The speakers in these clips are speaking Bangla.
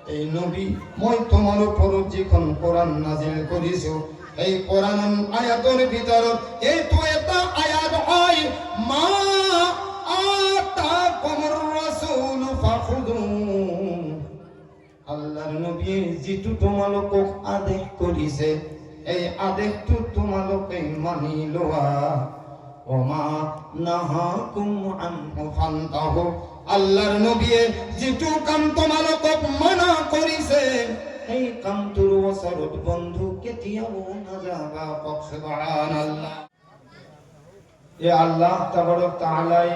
এই নবী মই তোমার ওপৰত যিখন কোরআন নাজিল কৰিছো এই কোরআন আয়াতৰ ভিতৰত এইটো এটা আয়াত হয় মা আতাকুমুর রাসূল ফাখুদু আল্লাহর নবী যিটো তোমালোকক আদেশ কৰিছে এই আদেশটো তোমালোকে মানি লোৱা ওমা নাহাকুম আনহু ফান্তাহু আল্লাহর নবী যিটো কাম তোমালোকক মানা কৰিছে এই কামটোৰ ওচৰত বন্ধু কেতিয়াও নাযাবা সুবহানাল্লাহ এ আল্লাহ তাবাৰক তাআলাই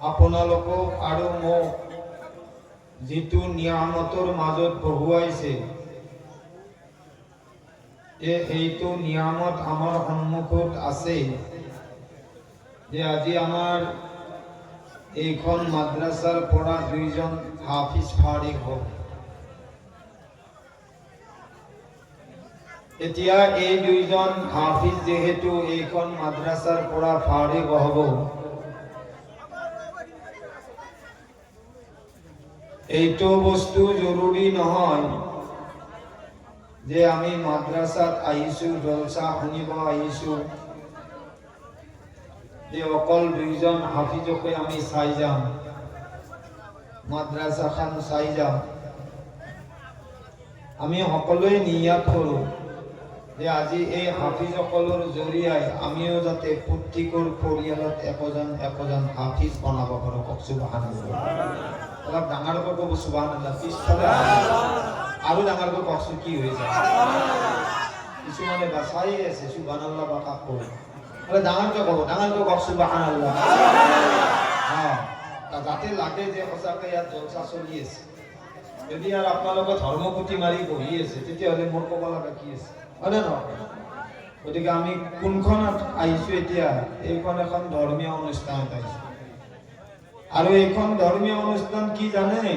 আপোনালোকক আৰু মোক যিটো নিয়ামতৰ মাজত বহুৱাইছে এইটো নিয়ামত আমাৰ সন্মুখত আছে যে আজি আমাৰ এইখন মাদ্ৰাসাৰ পৰা দুইজন হাফিজ ফাৰিগ হ'ব এতিয়া এই দুইজন হাফিজ যেহেতু এইখন মাদ্রাসার পৰা ফাৰিগ হ'ব এইটো বস্তু জৰুৰী নহয় যে আমি মাদ্রাসাত আহিছো জলসা শুনিব আহিছো যে অকল দুইজন হাফিজকে আমি চাই যাম মাদ্রাসাখন চাই যাম আমি সকলোৱে নিয়াত কৰোঁ যে আজি এই হাফিজসকলৰ জৰিয়াই আমিও যাতে প্ৰত্যেকৰ পৰিয়ালত একজন হাফিজ বনাব পাৰোঁ কওক সুবহানাল্লাহ অলপ ডাঙৰকৈ ক'ব সুবহানাল্লাহ পিছফালে আৰু ডাঙৰকৈ কওকচোন কি হৈ যায় কিছুমানে বাচাই আছে সুবহানাল্লাহ বাকা কয় অলপ ডাঙৰকৈ কওক সুবহানাল্লাহ যাতে লাগে যে সঁচাকৈ ইয়াত জলসা চলি আছে যদি আৰু আপোনালোকে ধৰ্মপুতি মাৰি বহি আছে তেতিয়াহ'লে মোৰ ক'ব লগা কি আছে হয়নে নহয় গতিকে আমি কোনখনত আহিছোঁ এতিয়া এইখন এখন ধৰ্মীয় অনুষ্ঠানত আহিছোঁ আৰু এইখন ধৰ্মীয় অনুষ্ঠান কি জানে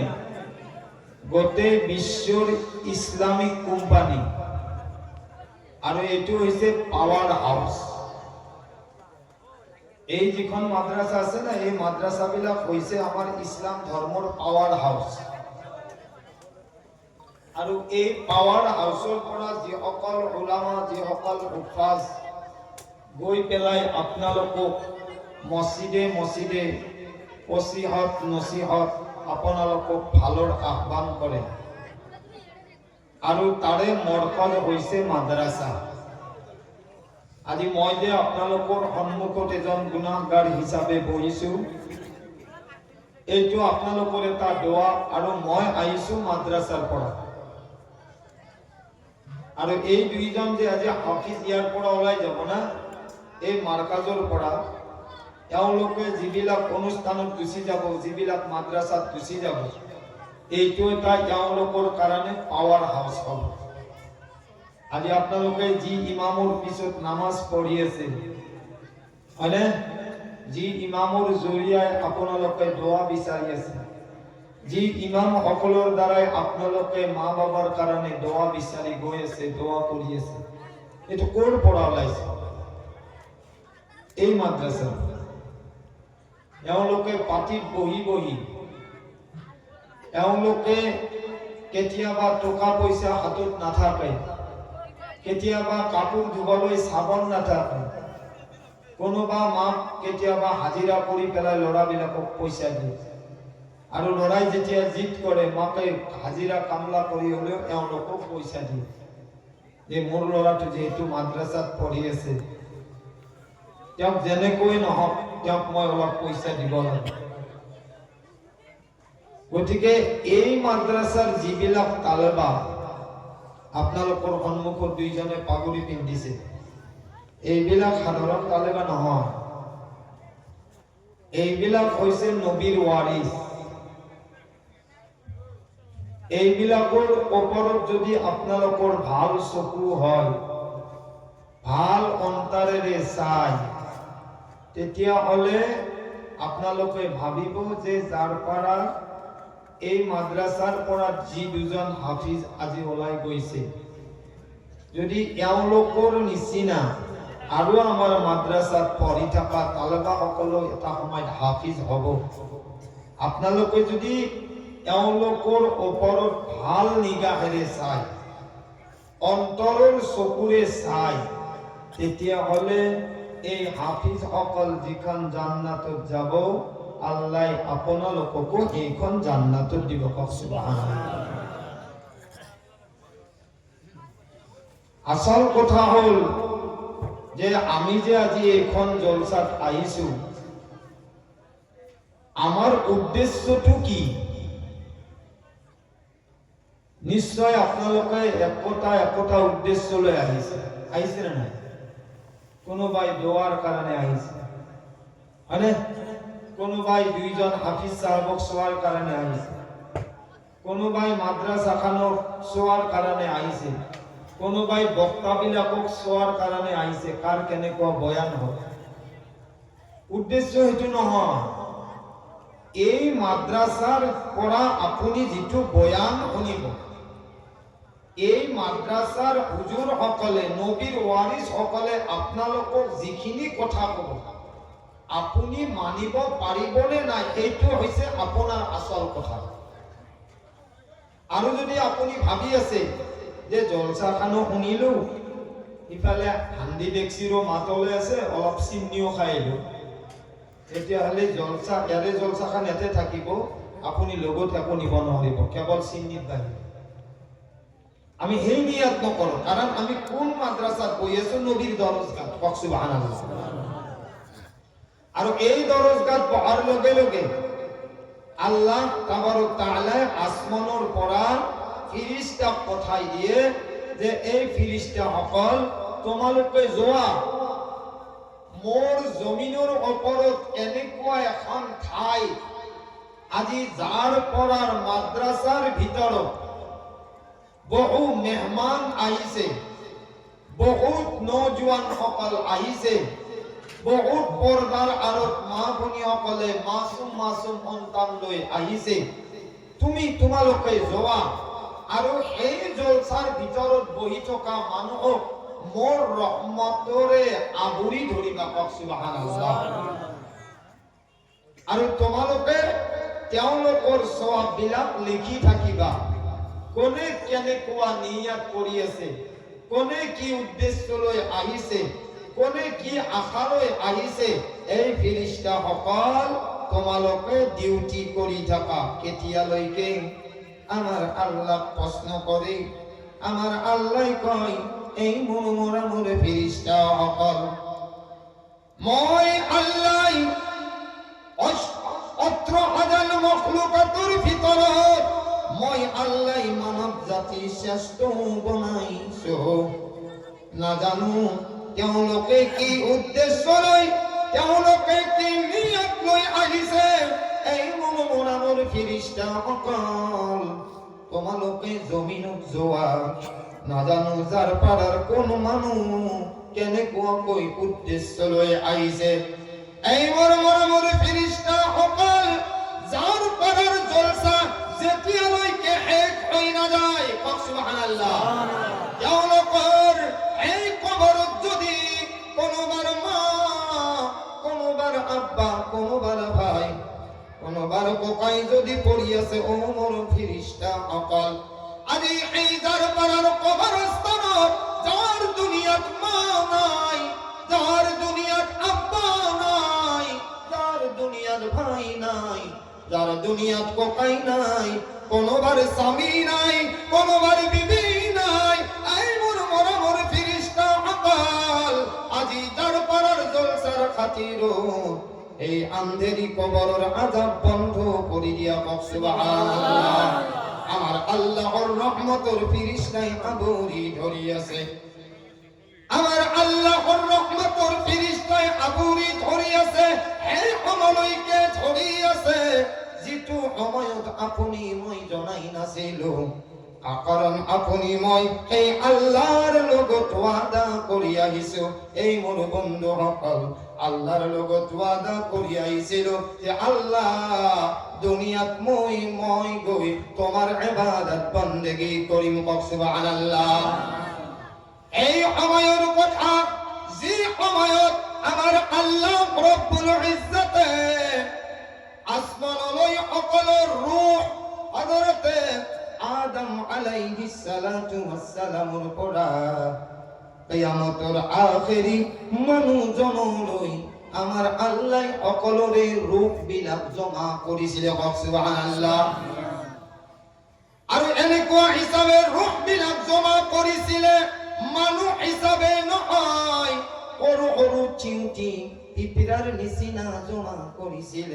গোটেই বিশ্বৰ ইছলামিক কোম্পানী আৰু এইটো হৈছে পাৱাৰ হাউচ এই যিখন মাদ্ৰাসা আছে না এই মাদ্ৰাসাবিলাক হৈছে আমাৰ ইছলাম ধৰ্মৰ পাৱাৰ হাউচ আৰু এই পাৱাৰ হাউচৰ পৰা যিসকল উলামা যিসকল হুফাজ গৈ পেলাই আপোনালোকক মছজিদে নছিহত আপোনালোকক ভালৰ আহ্বান কৰে আৰু তাৰে মৰকজ হৈছে মাদ্ৰাসা আজি মই যে আপোনালোকৰ সন্মুখত এজন গুনাহগাৰ হিচাপে বহিছোঁ এইটো আপোনালোকৰ এটা দোৱা আৰু মই আহিছোঁ মাদ্ৰাসাৰ পৰা আৰু এই দুইজন যে আজি হাফিজ ইয়াৰ পৰা ওলাই যাব না এই মাৰ্কাজৰ পৰা এওঁলোকে যিবিলাক অনুষ্ঠানত গুচি যাব যিবিলাক মাদ্ৰাসাত গুচি যাব এইটো এটা এওঁলোকৰ কাৰণে পাৱাৰ হাউচ হ'ব আজি আপোনালোকে যি ইমামৰ পিছত নামাজ পঢ়ি আছে হয়নে যি ইমামৰ জৰিয়াই আপোনালোকে দোৱা বিচাৰি আছে যি ইমাম সকলৰ দ্বাৰাই আপোনালোকে মা বাবাৰ কাৰণে দোৱা বিচাৰি গৈ আছে দোৱা কৰি আছে এইটো ক'ৰ পৰা ওলাইছে এই মাদ্ৰাসা এওঁলোকে পাতিত বহি এওঁলোকে কেতিয়াবা টকা পইচা হাতত নাথাকে কেতিয়াবা কাপোৰ ধুবলৈ চাবোন নাথাকে কোনোবা মাক কেতিয়াবা হাজিৰা কৰি পেলাই ল'ৰাবিলাকক পইচা দিয়ে আৰু ল'ৰাই যেতিয়া জিদ কৰে মাকে হাজিৰা কামলা কৰি হ'লেও এওঁলোকক পইচা দিয়ে যে মোৰ ল'ৰাটো যিহেতু মাদ্ৰাসাত পঢ়ি আছে তেওঁক যেনেকৈ নহওক তেওঁক মই অলপ পইচা দিব লাগে গতিকে এই মাদ্ৰাসাৰ যিবিলাক তালেবা আপোনালোকৰ সন্মুখত দুইজনে পাগুৰি পিন্ধিছে এইবিলাক সাধাৰণ তালেবা নহয় এইবিলাক হৈছে নবীৰ ৱাৰিছ এইবিলাকৰ ওপৰত যদি আপোনালোকৰ ভাল চকু হয় ভাল অন্তৰেৰে চাই তেতিয়াহ'লে আপোনালোকে ভাবিব যে যাৰ পৰা এই মাদ্ৰাসাৰ পৰা যি দুজন হাফিজ আজি ওলাই গৈছে যদি এওঁলোকৰ নিচিনা আৰু আমাৰ মাদ্ৰাসাত পঢ়ি থকা তালেবাসকলো এটা সময়ত হাফিজ হ'ব আপোনালোকে যদি এওঁলোকৰ ওপৰত ভাল নিগাহেৰে চাই, অন্তৰৰ চকুৰে চাই, তেতিয়াহ'লে এই হাফিজসকল যিখন জান্নাতত যাব, আল্লাহ আপোনালোককো সেইখন জান্নাতত দিব। সুবহানাল্লাহ। আসল কথা হল যে আমি যে আজি এইখন জলসাত আহিছো, আমার উদ্দেশ্যটো কি? নিশ্চয় আপোনালোকে একোটা উদ্দেশ্য লৈ আহিছে না নাই? কোনোবাই দোয়ার কারণে আহিছে, হয়নে? কোনোবাই দুইজন হাফিজ সাহেবক চোৱাৰ কারণে আহিছে, কোনোবাই মাদ্রাসাখানক চোৱাৰ কারণে আহিছে, কোনোবাই বক্তাবিলাকক চোৱাৰ কারণে আহিছে। কাৰ কেনেকুৱা বয়ান হয়, উদ্দেশ্য সেইটো নহয়। এই মাদ্রাসাৰ পৰা আপুনি যিটো বয়ান শুনিব, এই মাদ্রাসাৰ হুজুৰ সকলে, নবীৰ ওয়াৰিস সকলে আপোনালোকক যিখিনি কথা ক'ব, আপুনি মানিব পাৰিবনে নাই, সেইটো হৈছে আপোনাৰ আচল কথা। আৰু যদি আপুনি ভাবি আছে যে জলসাখানো শুনিলো, ইফালে হান্দি ডেক্সিৰো মাতলে আছে, অলপ চিন্নিও খাইলো, তেতিয়াহ'লে ইয়াৰে জলসাখান ইয়াতে থাকিব, আপুনি লগত একো নিব নোৱাৰিব, কেৱল চিন্নিত বাঢ়িব। আমি সেই নিয়াত নকৰো, কাৰণ আমি কোন মাদ্রাসাত গৈ আছো? নবীৰ দৰজগাত। সুবহানাল্লাহ। আৰু এই দৰজগাত বহাৰ লগে লগে আল্লাহ তাবাৰক তাআলা আসমানৰ পৰা ফিৰিস্তাক পঠাই দিয়ে যে এই ফিৰিস্তাসকল তোমালোকে যোৱা, মোৰ জমিনৰ ওপৰত এনেকুৱা এখন ঠাই আজি যাৰ পৰাৰ মাদ্রাসাৰ ভিতৰত বহু মেহমান আহিছে, বহুত নজোৱান সকল আহিছে, বহুত পৰ্দাৰ আঁৰত মা ভনীসকলে মাছুম সন্তান লৈ আহিছে, তোমালোকে যোৱা আৰু এই জলসাৰ ভিতৰত বহি থকা মানুহক মোৰ ৰহমতৰে আগুৰি ধৰিবা। সুবহানাল্লাহ। আৰু তোমালোকে তেওঁলোকৰ সওয়াববিলাক লিখি থাকিবা, কোনে কেনেকুৱা নিয়াত কৰি আছে, কোনে কি উদ্দেশ্য লৈ আহিছে, কোনে কি আশা লৈ আহিছে, এই ফিৰিস্তাসকল তোমালোকে ডিউটি কৰি থাকা। কেতিয়ালৈকে? আমার আল্লাহ প্রশ্ন করে, আমার আল্লাহ কয়, এই মোর ফিরিস্তা সকল মই আল্লাহ 18,000 মখলুকাতৰ ভিতৰত মই আল্লাহ মানৱ জাতি শ্ৰেষ্ঠ বনাইছো। নাজানো তেওঁলোকে কি উদ্দেশ্য লৈ, তেওঁলোকে কি নিয়ত লৈ আহিছে। এই মোর ফিরিস্তা সকল তোমালোকে জমিনত যোৱা, নাজানো যাৰ পাৰাৰ কোন মানুহ কেনেকুৱাকৈ উদ্দেশ্য লৈ আহিছে। এই মোৰ ফিরিস্তা সকল যাৰ পাৰাৰ জলসা যেতিয়ালৈকে শেষ হৈ নাযায়, সুবহানাল্লাহ, তেওঁলোকৰ এই কবৰত যদি কোনোবাৰ মা, কোনোবাৰ আব্বা, কোনোবাৰ ভাই, কোনোবাৰ ককাই যদি পৰি আছে, ও মোৰ ফিরিস্তা সকল আজি এই যাৰ পাৰাৰ কবৰস্থানত যাৰ দুনিয়াত মা নাই, যাৰ দুনিয়াত আব্বা নাই, যার দুনিয়ার ভাই নাই, যার দুনিয়াত ককাই নাই, কোনোবার স্বামী নাই, কোনোবার বিবি নাই, এই মোর ফিরিস্তা সকল আজি যার পারার জলসার খাতিরো এই আন্ধেরি কবরের আযাব বন্ধ করে দিয়া। সুবহানাল্লাহ। আমার আল্লাহর রহমতের ফিরিস্তাই আবুরি ধরিয়াছে, আমার আল্লাহর রহমতের ফিরিস্তাই আবুরি ধরিয়াছে, এই সময়লৈকে ধৰিয়াছে যিটো সময়ত আপুনি মই জনাই নাছিলো। কাৰণ আপুনি মই এই আল্লাহৰ লগত ওয়াদা কৰি আহিছো। এই মোৰ বন্ধুসকল, আল্লাহৰ লগত ওয়াদা কৰি আহিছিল যে আল্লাহ দুনিয়াত মই গৈ তোমাৰ ইবাদত বন্দেগী কৰিম। সুবহানাল্লাহ। এই সময়ৰ কথা, যি সময়ত আমাৰ আল্লাহ ৰব্বুল ইজ্জতে আসমানলৈ সকলৰ রূহ হযরতে আদম আলাইহিস সালাতু ওয়াস সালামুর পরা কিয়ামতের আখেরি মানুষ জনমই আমার আল্লাহ অকলরে রূপ বিলাপ জমা করিছিল সুবহানাল্লাহ আর এনেকুৱা হিসাবে রূপ বিলাপ জমা করিছিল মানুষ হিসাবে নহয় সৰু সৰু চিউটি পিপিৰাৰ নিচিনা জমা করিছিল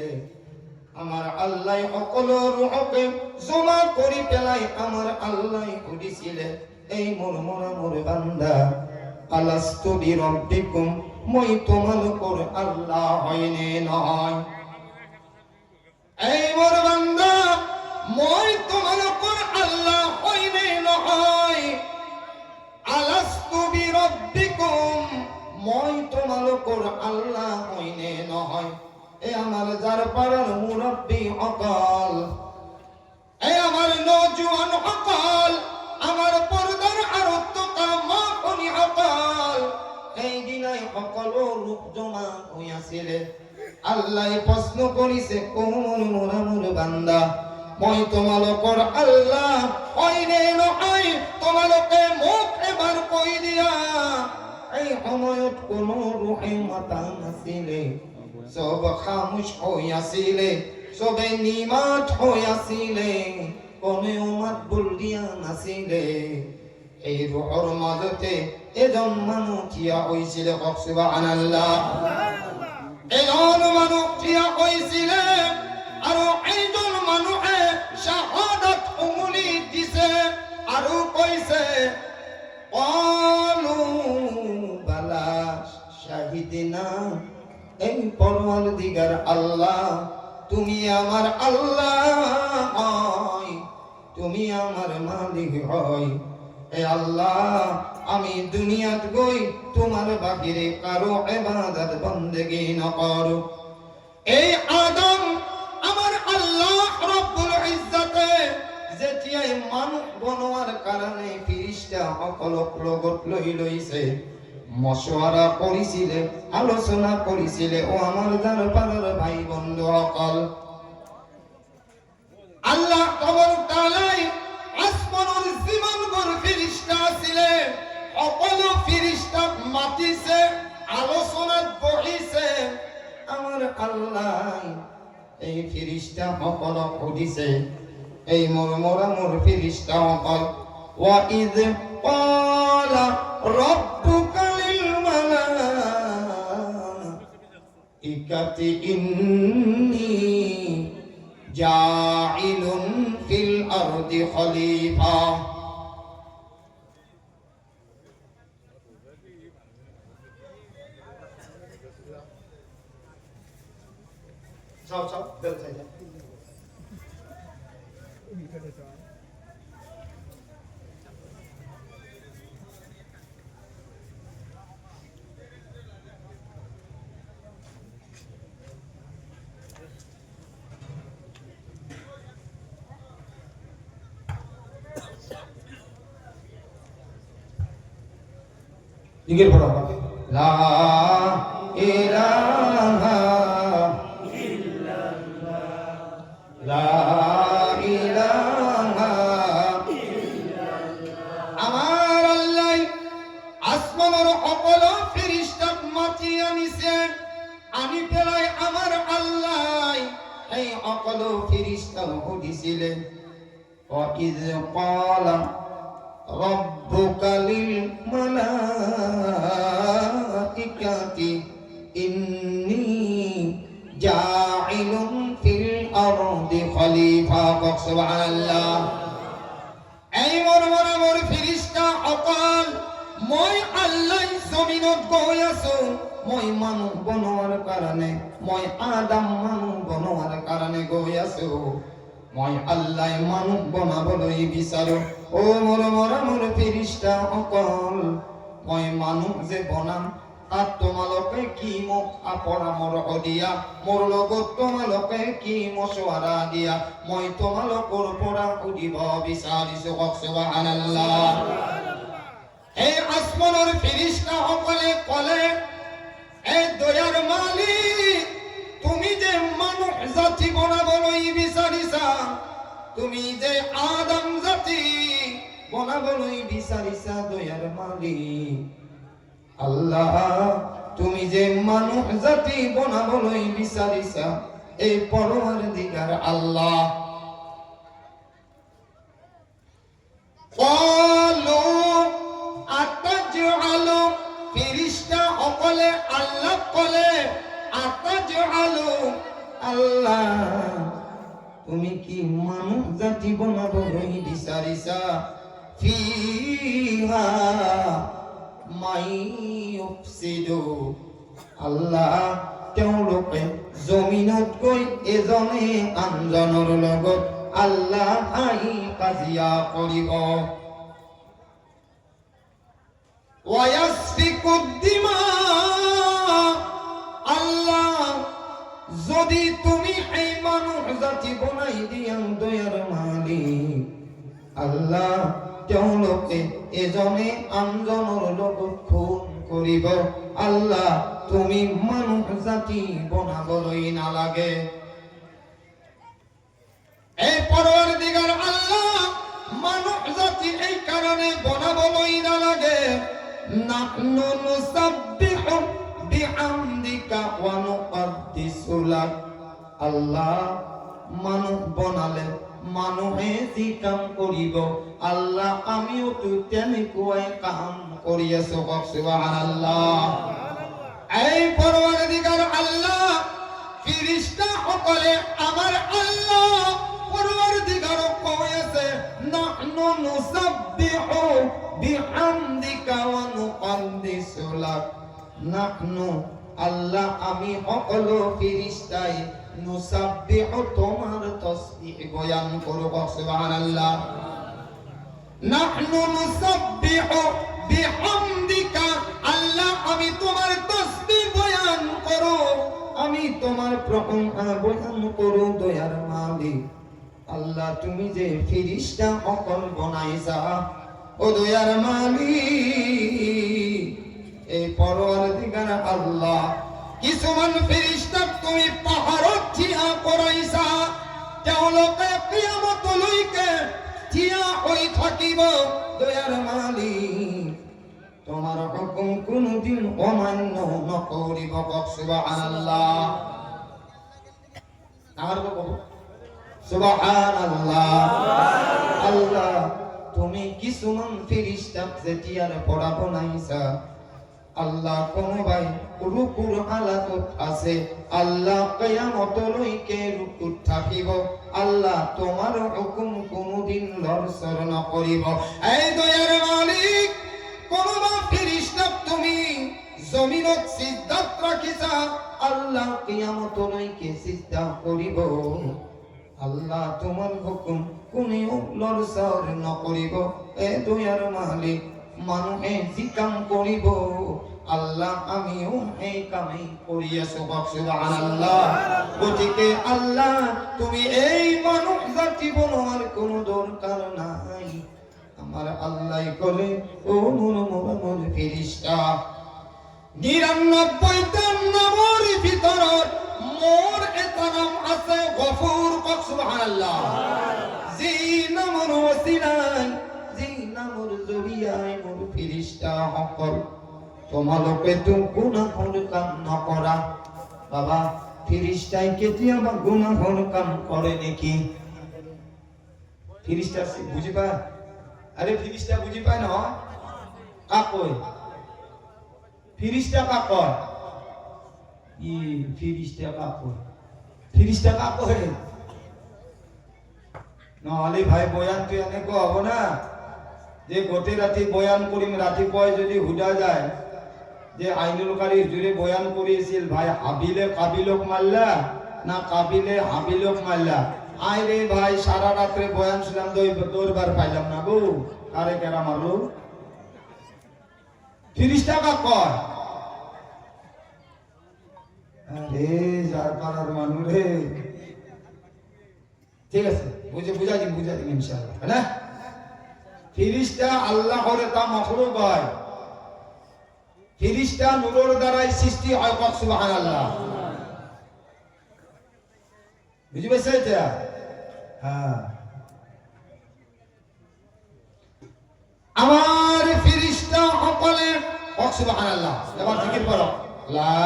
আমার আল্লাহ অকলৰ রূপে জমা কৰি পেলাই আমার আল্লাহ সুধিছিল এই মোর বান্দা আলাস্তু বিরব্বিকুম মই তোমালোকৰ আল্লাহ হয়নে নহয় এই মোর বান্দা মই তোমালোকৰ আল্লাহ হয়নে নহয় আলাস্তু বিরব্বিকুম মই তোমালোকৰ আল্লাহ হয়নে নহয় এ আমার যার পাড়ার মুরব্বী অকাল এ আমার নওজোয়ান অকাল আমার পর্দার আরত মা কোনি অকাল এই দিনাই অকল রূপ জমা হইয়াছিল আল্লাহ প্রশ্ন করিছে কোন মোর বান্দা মই তোমালোকৰ আল্লাহ হয়নে নহয় তোমালোকে মুখ এবাৰ কৈ দিয়া এই সময়ত কোনো রূহে মাতা নাছিলে সব খামোশ হইয়াছিলে সবে নিমাত হইয়াছিলে কোনেও মাত বুল দিয়া নাছিলে এই রূহর মাজতে এজন মানুহ থিয়া হইছিলে সুবহানাল্লাহ এজন মানুহ থিয়া হইছিলে আৰু এইজন মানুহে শাহাদাত উঙুলি দিছে আৰু কৈছে আলু বালা শাহিদিনা এই পরওয়ারদিগার আল্লাহ তুমি আমার আল্লাহ হয় তুমি আমার মালিক হয় এ আল্লাহ আমি দুনিয়াত গই তোমার বাহিরে কারো ইবাদত বندگی নকরো এই আদম আমার আল্লাহ রব্বুল ইজ্জতে যেতিয়াই মানুহ বনোৱাৰ কাৰণে ফেরেশতা সকলক লগত লৈ লৈছে মশওয়ারা করিছিলে আলোচনা করিছিলে ও আমার দরবারের ভাই বন্ধু সকল আল্লাহ তাবারক তাআলা আসমানের জীবনভর ফেরেশতা ছিলে সকল ফেরেশতা মাতিছে আলোচনাত বহিছে আমার আল্লাহ এই ফেরেশতা সকল করিছে এই মোর ফেরেশতা সকল ওয়া ইয ক্বালা রাব্বুকা ইকাতি ইন্নী জাইলুন ফিল আরদি খলিফা চাও বেল চাই যা জিকির পড়ো লা ইলাহা ইল্লাল্লাহ লা ইলাহা ইল্লাল্লাহ আমার আল্লাহ আসমানের সকল ফেরেশতাক মাতিয়া নিছে আমি পেলাই আমার আল্লাহ এই সকল ফেরেশতা হুদিছিলেন ওয়া ইয ক্বালা রব্বুকা লিল মালাইকাতি ইন্নী জাইলুন ফিল আরদি খলিফা সুবহানাল্লাহ এই মোর ফেরেশতা অকাল মই আল্লাহ জমিনত গৈ আছো মই মানুহ বনোৱাৰ কাৰণে মই আদম মানুহ বনোৱাৰ কাৰণে গৈ আছো মই আল্লাহ মানুহ বনাবলৈ বিচাৰো ও মোর ফেরেশতা অকল মই মানুহ যে বনাম তাত তোমালোকে কি মোক পৰামৰ্শ দিয়া মোৰ লগত তোমালোকে কি মশওয়াৰা দিয়া মই তোমালোকৰ পৰা সুধিব বিচাৰিছো সুবহানাল্লাহ এই আসমানৰ ফেরেশতা সকলে কলে এই দয়াৰ মালিক তুমি যে মানুহ জাতি বনাবলৈ বিচাৰিছা তুমি যে আদম জাতি বনাবলই বিচারিছা দয়ার মালিক আল্লাহ তুমি যে মানুষ জাতি বনাবলই বিচারিছা এই পরওয়ারদিগার আল্লাহ ক্বালু আতাজআলু ফেরেশতা সকলে আল্লাহ বলে আতাজআলু আল্লাহ তুমি কি মানুষ জাতি বনাবলই বিচারিছা ফিহা মাই ইউফসিদু আল্লাহ তেওঁলোকে জমিনত গৈ এজনে আনজনৰ লগত আল্লাহ হাঁহি কাজিয়া কৰিব ওয়ায়াসফিকুদ দিমা আল্লাহ যদি তুমি এই মানুষ জাতি বনাই দিয়া দয়ার মালিক আল্লাহ তেওঁলোকে এজনে আনজনৰ লগত খুন কৰিব আল্লাহ তুমি মানুষ জাতি বনাবলৈ নালাগে এই পরওয়ারদিগার আল্লাহ মানুষ জাতি এই কারণে বনাবলৈ নালাগে নাহনু নুসাব্বিহু বিহামদিকা ওয়া নুকদ্দিসু লাক আল্লাহ মানুষ বনালে মানুহে যি কাম কৰিব আল্লাহ আমিও তো তেনেকুৱাই কাম কৰি আছো সুবহানাল্লাহ এই পরওয়ারদিগার আল্লাহ ফেরেশতা সকলে আমার আল্লাহ পরওয়ারদিগার কই আছে নাহনু নুসাব্বিহু বিহামদিকা ওয়া নুকদ্দিসু লাক নাহনু আল্লাহ আমি সকলো ফেরেশতাই নুসাব্বিহু তোমার তাসবিহ বয়ান করব সুবহানাল্লাহ নাহনু নুসাব্বিহু বিহামদিকা আল্লাহ আমি তোমার তাসবিহ বয়ান করো আমি তোমার প্রশংসা বয়ান করো দয়ার মালিক আল্লাহ তুমি যে ফেরেশতা সকল বনাইছা ও দয়ার মালিক এই পরওয়ারদিগার আল্লাহ কিছুমান ফেরেশতা তুমি পাহাড়ত থিয়া কৰাইছা তেওঁলোকে কিয়ামতলৈকে থিয়া হৈ থাকিব দয়াৰ মালিক তোমার হুকুম কোনদিন অমান্য নকরিব সুবহানাল্লাহ আর বলবো সুবহানাল্লাহ আল্লাহ তুমি কিছুমান ফেরেশতা যেতিয়ার পড়া বনাইছা আল্লাহ কোন ভাই রুকুর হালাতত আছে আল্লাহ কিয়ামতলৈকে রুকুত থাকিব আল্লাহ তোমার হুকুম কোনদিন লরসর নকরিব এই দয়ার মালিক কোনবা ফেরেশতা তুমি জমিনত সিজদাত রাখিছা আল্লাহ কিয়ামতলৈকে সিজদা করিব আল্লাহ তোমার হুকুম কোনেও লরসর নকরিব এ দয়ার মালিক মানুহে যি কাম কৰিব আল্লাহ আমিও এই কামেই কৰি আছো সুবহানাল্লাহ গতিকে আল্লাহ তুমি এই মানুষ জাতি বনোয়ার কোনো দরকার নাই আমার আল্লাহ কলে ও মোর ফেরেশতা 99টা নামের ভিতৰত মোর এটা নাম আছে গফুর সুবহানাল্লাহ যি নামৰ ওসিলায় যি নামৰ জৰিয়ায় মোর ফেরেশতা সকল তোমালোকে তো গুনাহৰ কাম নকৰা বাবা ফেরেশতাই কেতিয়াবা গুনাহৰ কাম কৰে নেকি ফেরেশতা বুজি পায় আরে ফেরেশতা বুজি পায় না কাক কয় ফেরেশতা কাক কয় ই ফেরেশতা কাক কয় ফেরেশতা কাক কয় নহলে ভাই বয়ানটো এনেকুৱা হ'ব না যে গোটেই ৰাতি বয়ান কৰিম ৰাতিপুৱাই যদি হুদা যায় যে আইনুল কাৰী হুজুৰে বয়ান কৰি আছিল ভাই হাবিলে কাবিলক মারলা না কাবিলে হাবিলক মারলা আই রে ভাই সারা রাত্রে বয়ান শুনলাম দৌড়বার পাইলাম না গো কারে কেরা মারলো ফেরেশতা কাক কয় আরে যার পারার মানুষ রে ঠিক আছে বুঝা দিন ইনশাআল্লাহ না ফেরেশতা আল্লাহর একটা মাখলুক হয় ফেরেশতা নূরের দ্বারাই সৃষ্টি হয় সুবহানাল্লাহ বুঝি পাইছে এটা হ্যাঁ আমার ফেরেশতা সকলে সুবহানাল্লাহ এবার জিকির করো লা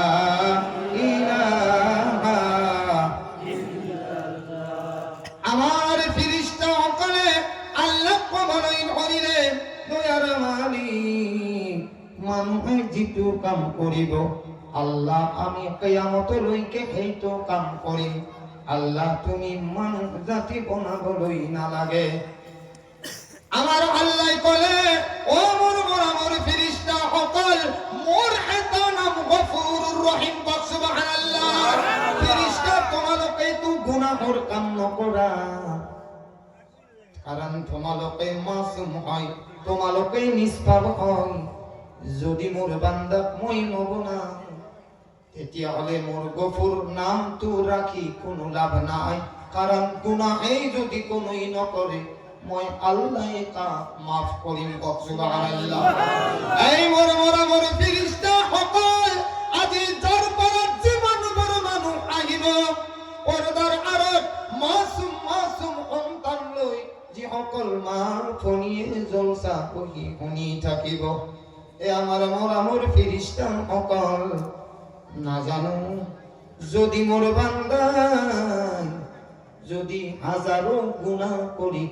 ইলাহা আমার ফেরেশতা সকলে আল্লাহ কবলইন করিলে দয়ার মালিক মানুহে যিটো কাম করিব আল্লাহ আমি কিয়ামত লইকে সেইটো কাম কৰিম আল্লাহ তুমি মানুহ জাতি বনাবলৈ নালাগে আমার আল্লাহ কলে ও মোর ফেরেশতা সকল মোর এটা নাম গফুরুর রহিম সুবহানাল্লাহ ফেরেশতা তোমালোকে তো গুনাহর কাম নকৰা কারণ তোমালোকে মাসুম হয় তোমালোকে নিষ্পাপ হয় যদি মোর বান্দাক মই নবনা তেতিয়া হলে মোর গফুর নামটো রাখি কোনো লাভ নাই কারণ গুনাহ এই যদি কোনোই নকরে মই আল্লাহ কা মাফ করিম সুবহানাল্লাহ এই মোর ফেরেশতা সকল আজি যার পরত জীবন বড় মানুষ আহিব পরদার আরত মাসুম সন্তান লই যি সকল মা ফনিয়ে জলসা কহি শুনি থাকিব এ আমার মোর ফেরেশতা সকল না জানো যদি মোর বান্দা যদি হাজারো গুনাহ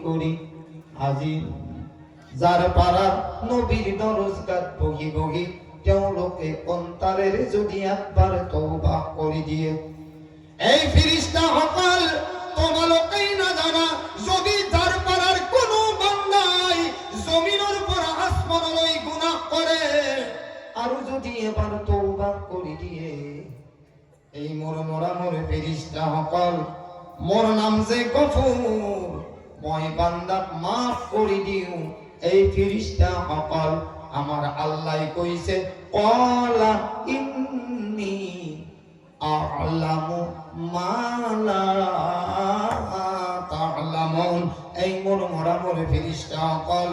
করি আজি যার পারার নবীর দরজগাত বহি তেওঁলোকে অন্তরের যদি একবার তওবা করে দিয়ে এই ফেরেশতা সকল তোমালোকেই না জানা যদি যার পারার কোনো বান্দাই জমিনের উপর আসমানলৈ গুনাহ করে আর যদি এবার তওবা করে দিয়ে এই মোর ফেরেশতা সকল মোর নাম যে গফুর মই বান্দাক মাফ করে দিও এই ফেরেশতা সকল আমার আল্লাহ কইছে ক্বালা ইন্নী আ'লামু মা লা তা'লামুন এই মোর ফেরেশতা সকল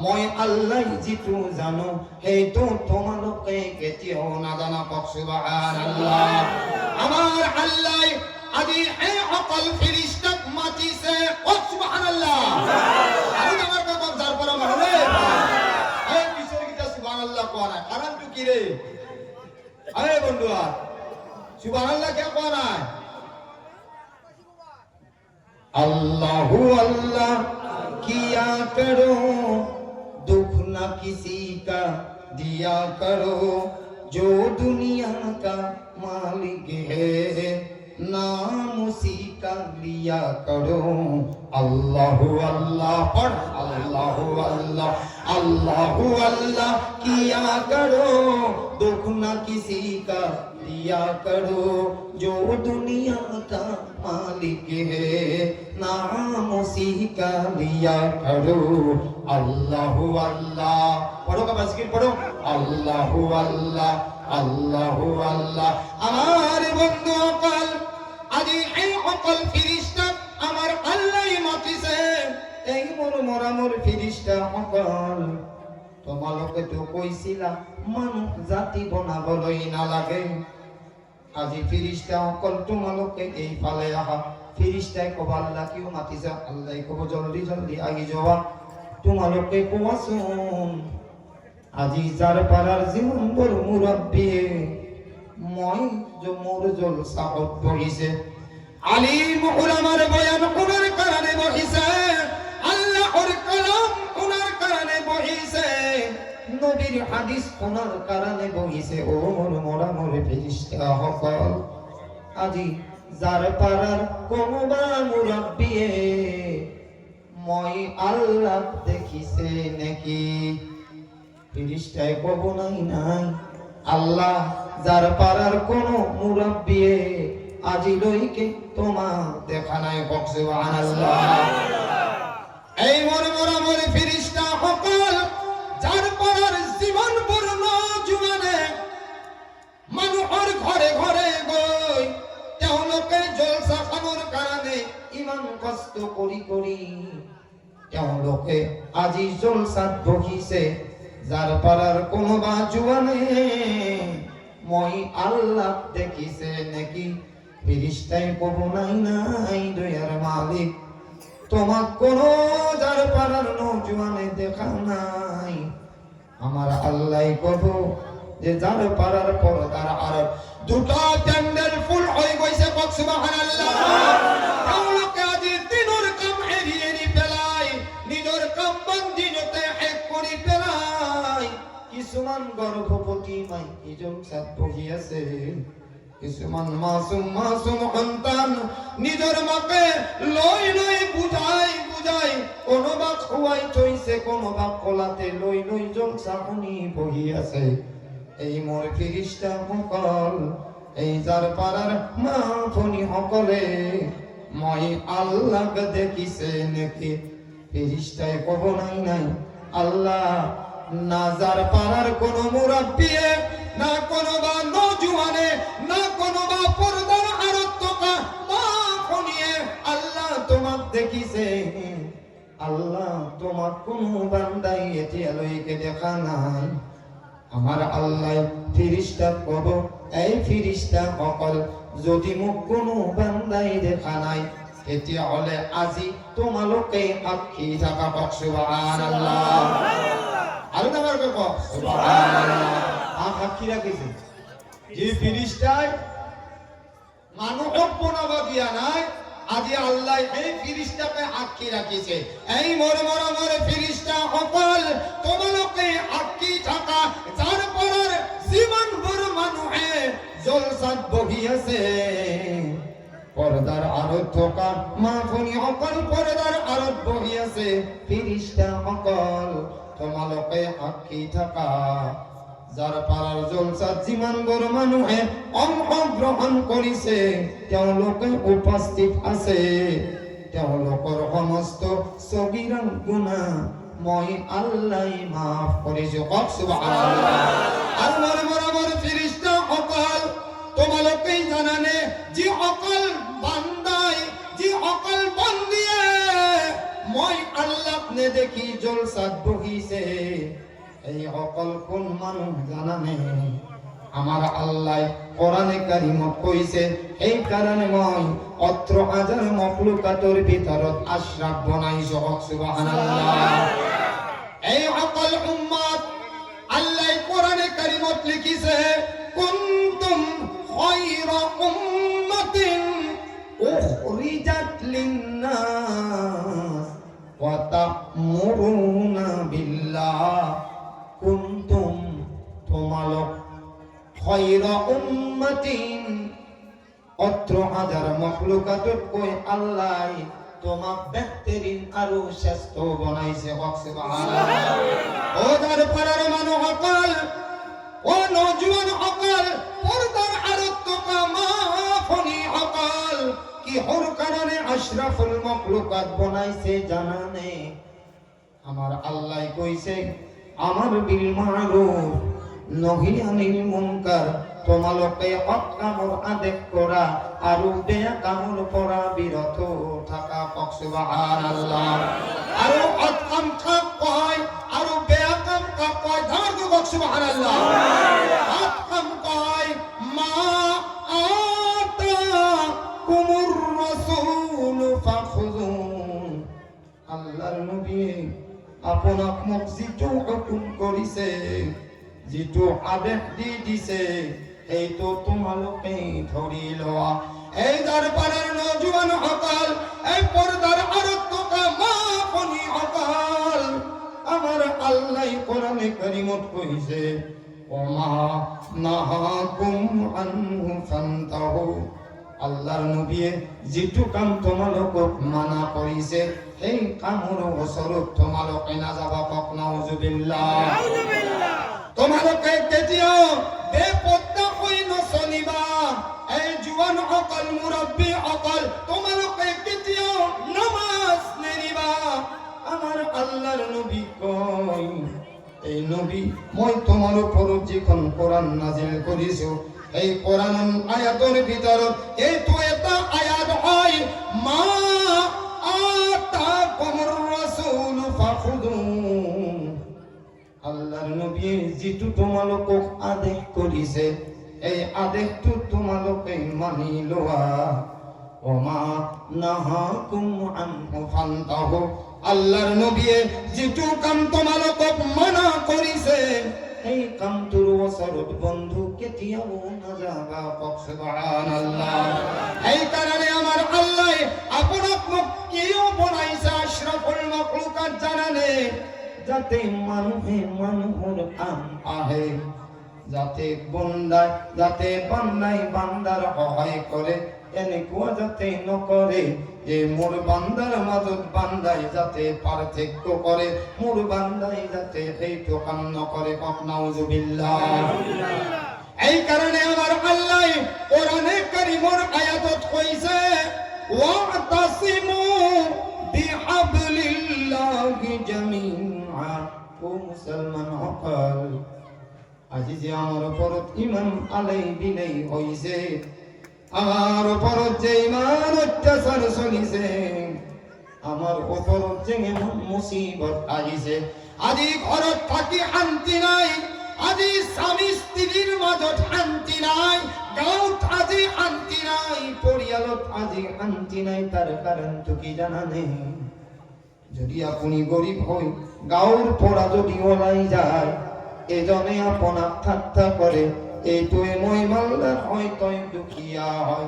মই আল্লাহ যিটো জানো সেইটো তোমালোকে কেতিয়াও নাজানা সুবহানাল্লাহ আমার আল্লাহ আজি এই সকল ফেরেশতাক মাতিছে সুবহানাল্লাহ আজি আমার বাবা যার পর মানে এই পিছর কিটা সুবহানাল্লাহ কোয়া না কারণ তো কি রে আরে বন্ধুরা সুবহানাল্লাহ কে কোয়া না अल्लाहु अल्लाह किया करो दुख न किसी का दिया करो जो दुनिया का मालिक है नाम उसी का लिया करो अल्लाहु अल्लाह पढ़ अल्लाहु अल्लाह अल्लाहु अल्लाह किया करो दुख न किसी का दिया करो जो दुनिया का मालिक है नाम उसी का लिया करो अल्लाहु अल्लाह पढ़ो का बसकिर पढ़ो अल्लाहु अल्लाह अल्लाहु अल्लाह আমার বন্ধু অকল আজি এই অকল ফেরেশতা আমার আল্লাহ মাতিছে এই মোর ফেরেশতা অকল তোমালোকে তো কইছিলা মানুষ জাতি বনাবলৈ নালাগে আজি ফেরেশতা অকল তোমালোকে এই পালে আহা ফেরেশতাই কব আল্লাহ কিও মাতিছে আল্লাহ কব জলদি আগে যাওয়া তোমালোকে কোয়াছুন আজি যার পারার জীবন বড় মুরব্বী মই যে মোর জলসাত বহিছে আলিম উলামার বয়ান কোনার কারণে বহিছে আল্লাহর কালাম কোনার কারণে বহিছে নবীর হাদিস কোনার কারণে বহিছে ও মোর ফেরেশতা সকল আজি যার পারার কোনবা মুরব্বী মই আল্লাহ দেখিছে নাকি ফেরেশতায় কব নাই আল্লাহ যার পারার কোন মুরব্বী আজি লইকে তোমার দেখা নাই সুবহানাল্লাহ এই মোর ফেরেশতা সকল যার পারার জীবন পূর্ণ জীবনে মানুহৰ ঘরে ঘরে গৈ তেওঁলোকে জলসা খাবৰ কাৰণে ইমান কষ্ট কৰি তেওঁলোকে আজি জলসাত বহিছে যার পারার কোনবা জুয়ানে মই আল্লাহ দেখিছে নাকি ফেরেশতাই কব নাই দয়ার মালিক তোমার কোন যার পাড়ার নৌজওয়ানে দেখা নাই। আমার আল্লাহ কব যে যার পাড়ার পর্দার আর দুটো প্যান্ডেল ফুল হয়ে গেছে, সুবহানাল্লাহ। কাউকে আজি দিনের কাম এড়িয়ে নি পেলাই, নিজের কাম বন্দিনতে এক করে পেলাই। কিছুমান গর্ভবতী মাই ইজন সাত বহিয়াছে, কিছুমান মাসুম মাসুম সন্তান নিজের মাকে লই লই বুঝাই বুঝাই কোনোবা খুয়াই থইছে, কোনোবা কোলাতে লই লই জলসা শুনি বহি আছে। এই মোর ফিরিস্তা সকল, এই যার পাড়ার মা ফনি সকলে মই আল্লাহ দেখিছে নাকি? ফিরিস্তায় কব নাই নাই আল্লাহ না যার পাড়ার কোন মুরাব্বিয়ে, না কোনোবা নজওয়ানে, না কোনোবা পর্দার আড়ত থকা মা ফনিয়ে আল্লাহ তোমাক দেখিছে। আল্লাহ তোমার কোন বান্দাই এতিয়া লইকে দেখা নাই। আমার আল্লাহ ফিরিস্তা কব, এই ফিরিস্তা সকল যদি মোক কোনো বান্দাই দেখা নাই, এতিয়া হলে আজি তোমালোকে সাক্ষী থাকা। কওক সুবহানাল্লাহ। আৰু নামাৰ কওক সুবহানাল্লাহ। সাক্ষী রাখিছে যে ফিরিস্তাই মানুহক বনাব দিয়া নাই, আজি আল্লাহ এই ফিরিস্তাকে সাক্ষী রাখিছে। এই মোর মৰমৰ ফিরিস্তা সকল তোমালোকে সাক্ষী থাকা, যার পৰৰ যিমান বোৰ মানুহে জলসাত বহি আছে, পর্দার আড়ত থকা মা ফনি সকল পর্দার আড়ত বহি আছে, ফিরিস্তা সকল তোমালোকে সাক্ষী থাকা। যার পাড়ার জলসাত যিমান বোৰ মানুহে অংশগ্ৰহণ কৰিছে, তেওঁলোকে উপস্থিত আছে, তেওঁলোকৰ সমস্ত সগীৰা গুনাহ মই আল্লাহ মাফ কৰিছো। কওক সুবহানাল্লাহ। আর মোর মৰমৰ ফিরিস্তা সকল তোমালোকে জানানে, যি সকল বান্দাই, যি সকল বন্দিয়ে মই আল্লাহ নেদেখি জলসাত বহিছে, এই সকল কোন মানুষ জানানে? আমার আল্লাহ কোরআনে কারিমত কইছে, এই কারণে মই ১৮,০০০ মখলুকাতের ভিতৰত আশরাফ বনাইছো। সুবহানাল্লাহ। এই সকল উম্মত আল্লাহ কোরআনে কারিমত লিখিছে, কুনতুম খায়রা উম্মাতিন উখরিজাত লিন্নাস ওয়া তা'মুরুনা বিল্লাহ। কুনতুম তোমালোক খায়রা উম্মাতিন ১৮,০০০ মখলুকাতত কৈ আল্লাহ তোমাক বেহতরিন আৰু শ্রেষ্ঠ বনাইছে। সুবহানাল্লাহ। ও যার পাড়ার মানুষ সকল, ও নজওয়ান সকল, পর্দার আড়ত থকা মা ফনি সকল, কিহৰ কারণে আশরাফুল মখলুকাত বনাইছে জানানে? আমার আল্লাহ কইছে, আমার বিল মারুফ নহি আনিল মুনকার, তোমালোকে সৎ কামৰ আদেশ কৰা আৰু বেয়া কামৰ পৰা বিৰত থাকা। কওক সুবহানাল্লাহ। আৰু সৎ কাম কাক কয় আৰু বেয়া কাম কাক কয়? ধাৰটো কওক সুবহানাল্লাহ। সৎ কাম কয় মা আতাকুমুর রাসূল ফাখুযু। আল্লাহর নবী আপোনাক মোক যিটো হুকুম কৰিছে, যিটো আদেশ দি দিছে, এইটো তোমালোকে ধৰি লোৱা। এই যাৰ পাড়াৰ নজওয়ান সকল, এই পর্দার আড়ত থকা মা ফনি সকল, আমার আল্লাহ কোরআনে কারিমত কইছে, ওমা নাহাকুম আনহু ফান্তাহু। আল্লাহর নবীয়ে যিটো কাম তোমালোকক মানা কৰিছে, সেই কামৰ ওচৰত তোমালোকে নাযাবা। কওক নাউজুবিল্লাহ। তোমালোকে কেতিয়াও বেপত্তা হৈ নচলিবা। এই জোৱান সকল, মুৰব্বী সকল, তোমালোকে কেতিয়াও নামাজ নেৰিবা। আমার আল্লাহর নবী কয়, এই নবী মই তোমার ওপৰত যিখন কোরআন নাজিল কৰিছো, এই কোরআন আয়াতৰ ভিতৰত এইটো এটা আয়াত হয়, মা আতাকুমুর রাসূল ফাখুযু। আল্লাহর নবী যিটো তোমালোকক আদেশ কৰিছে, এই আদেশটো তোমালোকে মানি লোৱা। ওমা নাহাকুম আনহু ফান্তাহু আল্লাহর নবী যেটু কাম তোমালোকক মানা কৰিছে এই কামটোৰ ওচৰত বন্ধু কেতিয়াও নাযাবা সুবহানাল্লাহ এই কাৰণে আমাৰ আল্লাহ আপোনাক মোক কিয় বনাইছে আশরাফুল মাখলুকাত জানানে যাতে মানুহে মানুহৰ কাম আহে যাতে বান্দাই বান্দাৰ সহায় কৰে এনেকুৱা যাতে নকৰে এই মোৰ বান্দাৰ মাজত বান্দাই যাতে পাৰ্থক্য কৰে মোৰ বান্দাই যাতে সেইটো কাম নকৰে নাউজুবিল্লাহ এই কাৰণে আমাৰ আল্লাহ কোরআনে কারীমৰ আয়াতত কৈছে ওয়াতাসিমু বিহাবলিল্লাহি জামিআ ও মুসলমান সকল আজি যে আমার ওপৰত ইমান আলাই বিলাই হইছে আমার ওপৰত যে ইমান অত্যাচার চলিছে আমার ওপৰত যে মুসিবত আহিছে আজি ঘৰত থাকি শান্তি নাই আজি স্বামী স্ত্রীর মাজত শান্তি নাই গাঁৱত আজি শান্তি নাই পৰিয়ালত আজি শান্তি নাই তাৰ কাৰণটো কি জানানে যদি আপুনি গৰীব হয় গাঁৱৰ পৰা যদি ওলাই যায় এজনে আপোনাক ঠাট্টা কৰে এইটোৱে মই মালদার হয় তই দুখিয়া হয়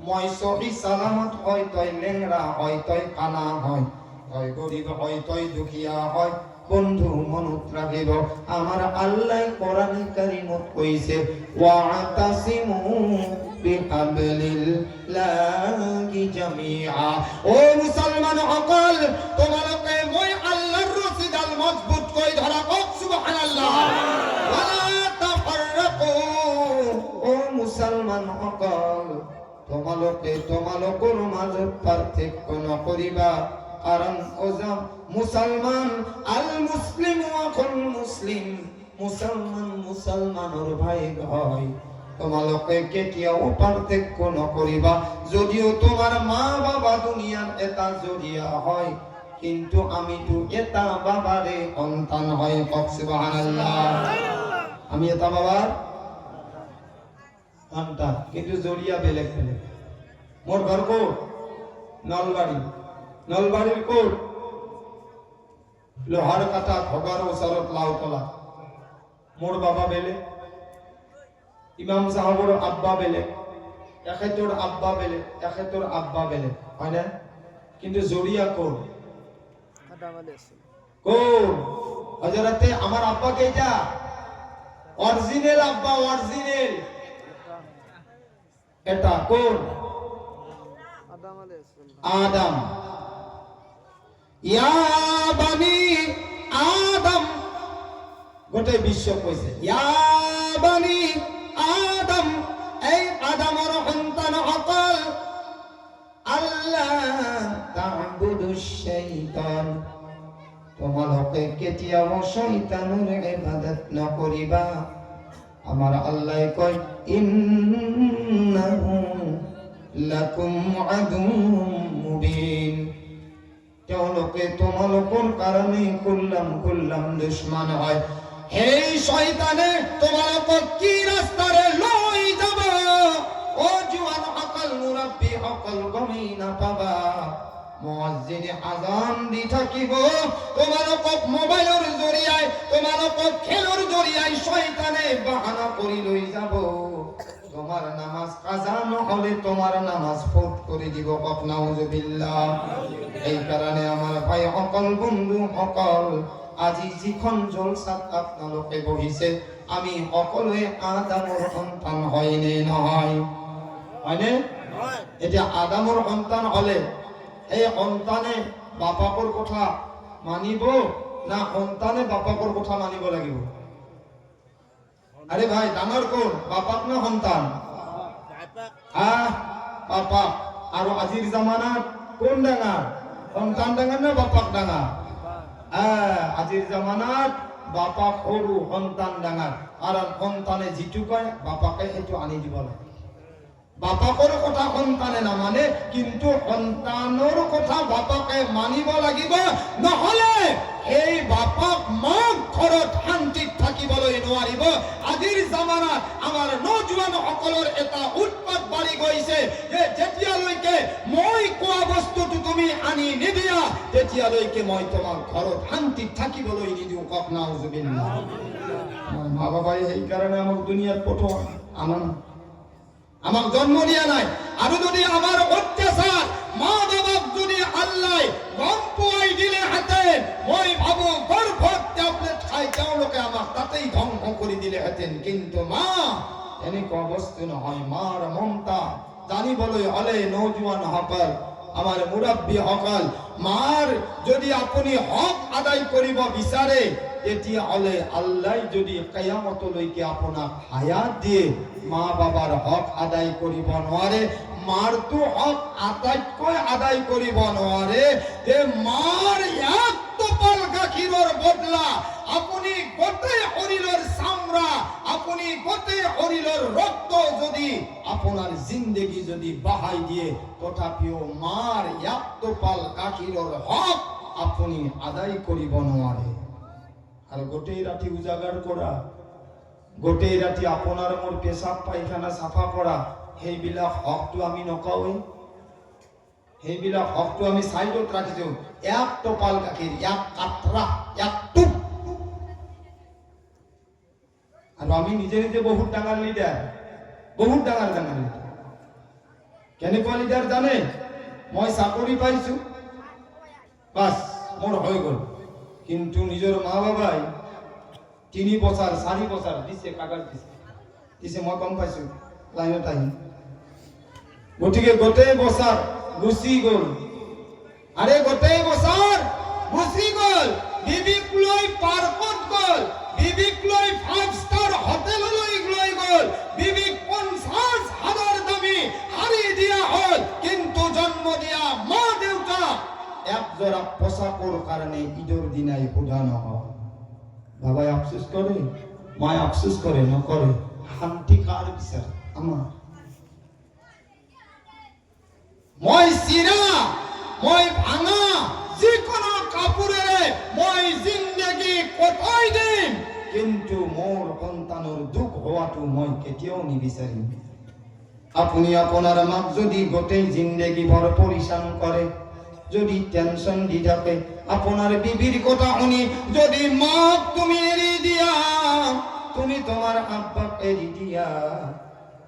মই সহি সালামত হয় তই লেংৰা হয় তই কানা হয় তই গরিব হয় তই দুখিয়া হয় বন্ধু মনত রাখিব আমার আল্লাহ কোরআনে কারীমত কইছে ওয়াতাসিমু বিহাবলিল্লাহি জামিআ ও মুসলমান সকল তোমালোকে মই আল্লাহর রশিদাল মজবুত কই ধরা কক সুবহানাল্লাহ ওয়ালা তাফাররাকু ও মুসলমান সকল তোমালোকে তোমালোকৰ মাজত পাৰ্থক্য নকৰিবা কারণ ওজা মুসলমান আল মুসলিম ওয়াকুল মুসলিম মুসলমান মুসলমানের ভাই হয় তোমালোকে কেতিয়াও পাৰ্থক্য নকৰিবা যদিও তোমার মা বাবা দুনিয়ার এটা জড়িয়া হয় কিন্তু আমিতো এটা বাবারে সন্তান হয় সুবহানাল্লাহ আমি এটা বাবার সন্তান কিন্তু জড়িয়া বেলেগ বেলেগ মোর ঘর কো নলবাড়ির কোট লোহার কাটা খগার ওসরত লাউতলা মোর বাবা বেলে ইমাম সাহাবর আব্বা বেলে এখেতর আব্বা বেলে এখেতর আব্বা বেলে হয় না কিন্তু জড়িয়া কোন হযরতে আমার আব্বা কেটা অরিজিনাল আব্বা অরিজিনাল এটা কোন আদম ইয়া বানি আদম গোটে বিশ্ব কইছে ইয়া বানি আদম এই আদমৰ সন্তান সকল আল্লাহ তা'বুদুশ শাইতান তোমালোকে কেতিয়াও শয়তানৰ ইবাদত নকৰিবা আমার আল্লাহ কয় ইন্নাহু লাকুম আদুউম মুবিন তেওঁলোকে তোমালোকৰ কাৰণে কুল্লাম দুশ্মন হয় এই শয়তানে তোমালোকক কি ৰাস্তাৰে লৈ যাব ও জোৱান সকল মুৰব্বী সকল গমেই নাপাবা মুয়াজ্জিনে আজান দি থাকিব তোমালোকক মোবাইলৰ জৰিয়াই তোমালোকক খেলৰ জৰিয়াই শয়তানে বাহানা কৰি লৈ যাব তোমার নামাজ কাজা নহলে তোমার নামাজ ফুট করে দিব নাউজুবিল্লাহ এই কারণে আমার ভাই সকল বন্ধু সকল আজি যিখন জলসাত আপোনালোকে বহিছে আমি সকলোৱে আদামৰ সন্তান হয়নে নহয় হয়নে এতিয়া আদামৰ সন্তান হলে এই সন্তানে বাপাকৰ কথা মানিব না সন্তানে বাপাকৰ কথা মানিব লাগিব আরে ভাই ডাঙৰ কোন বাপাক না সন্তান বাপা আৰু আজিৰ জামানাত কোন ডাঙৰ সন্তান ডাঙৰ না বাপাক ডাঙৰ আজিৰ জামানাত বাপাক সৰু সন্তান ডাঙৰ আৰু সন্তানে যিটো কয় বাপাকে সেইটো আনি দিব লাগে বাপাকৰ কথা সন্তানে নামানে কিন্তু সন্তানৰ কথা বাপাকে মানিব লাগিব নহলে এই বাপাক মাক ঘৰত শান্তিত থাকিবলৈ নোৱাৰিব। আজিৰ জামানাত আমাৰ নজুৱান সকলৰ এটা উৎপাত বাঢ়ি গৈছে যে যেতিয়ালৈকে মই কোৱা বস্তুটো তুমি আনি নিদিয়া তেতিয়ালৈকে মই তোমাক ঘৰত শান্তিত থাকিবলৈ নিদিওঁ। কক নাউজুবিল্লাহ। মা বাবাই সেইকাৰণে আমাক দুনিয়াত পঠোৱা আমাক জন্ম দিয়া নাই। আৰু যদি আমাৰ অত্যাচাৰ মা বাবাক যদি আল্লাহ গম পোৱাই দিলেহেঁতেন, মই ভাবো গৰ্ভত টেবলেট খাই তেওঁলোকে আমাক তাতেই ধ্বংস কৰি দিলেহেঁতেন। কিন্তু মা এনেকুৱা বস্তু নহয়। মাৰ মমতা জানিবলৈ হলে নৌজোৱান সকল, আমাৰ মুৰব্বী সকল, মাৰ যদি আপুনি হক আদায় কৰিব বিচাৰে তেতিয়াহ'লে আল্লাহ যদি কিয়ামতলৈকে আপোনাক হায়াত দিয়ে, মা বাবার হক আদায় কৰিব নোৱাৰে। মাৰটো হক আটাইতকৈ আদায় কৰিব নোৱাৰে যে মাৰ এক টোপাল গাখীৰৰ বদলা আপুনি গোটেই শৰীৰৰ চামৰা, আপুনি গোটেই শৰীৰৰ ৰক্ত যদি আপোনাৰ জিন্দগী যদি বাহাই দিয়ে তথাপিও মাৰ এক টোপাল গাখীৰৰ হক আপুনি আদায় কৰিব নোৱাৰে। আর গোটেই রাতি উজাগার করা, গোটেই রাতি আপনার মোর পেশাব পায়খানা সাফা করা, সেইবিলাক হকটো আমি নকওঁই। সেইবিলাক হকটো আমি সাইডত রাখিছো। এক টোপাল গাখীৰ, এক কাটৰা, এক টুপ। আৰু আমি নিজে নিজে বহুত ডাঙৰ লিডাৰ, বহুত ডাঙৰ ডাঙৰ লিডাৰ। কেনেকুৱা লিডাৰ জানে? মই চাকৰি পাইছো, বাস মোৰ হৈ গ'ল। কিন্তু নিজৰ মা বাবাই 3 বছৰ 4 বছৰ দিছে, কাগজ দিছে মই গম পাইছো লাইনত আহি। গতিকে গোটেই বছৰ গুচি গ'ল। আৰে গোটেই বছৰ গুচি গ'ল। বিবিক লৈ পাৰ্কত গ'ল, বিবিক লৈ 5 ষ্টাৰ হোটেললৈ লৈ গ'ল, বিবিক 50,000 দামী শাৰী দিয়া হ'ল। কিন্তু জন্ম দিয়া মা দেউতা একজোড়া পোশাকৰ কাৰণে ঈদৰ দিনাই সোধা নহয়। বাবাই আফসোস করে, মায় আফসোস করে, নকরে। শান্তি কার বিচার? আমার। মই চিরা, মই ভাঙা যিকোনো কাপোৰেৰে মই জিন্দগী কটাই দিম, কিন্তু মোৰ সন্তানৰ দুখ হোৱাটো মই কেতিয়াও নিবিচাৰিম। আপুনি আপোনাৰ মাক যদি গোটেই জিন্দগী ভৰ পৰিশ্ৰম কৰে, যদি টেনশন দি থাকে, আপনার বিবির কথা শুনি যদি মাক তুমি এড়ি দিয়া, তুমি তোমার আব্বাক এড়ি দিয়া,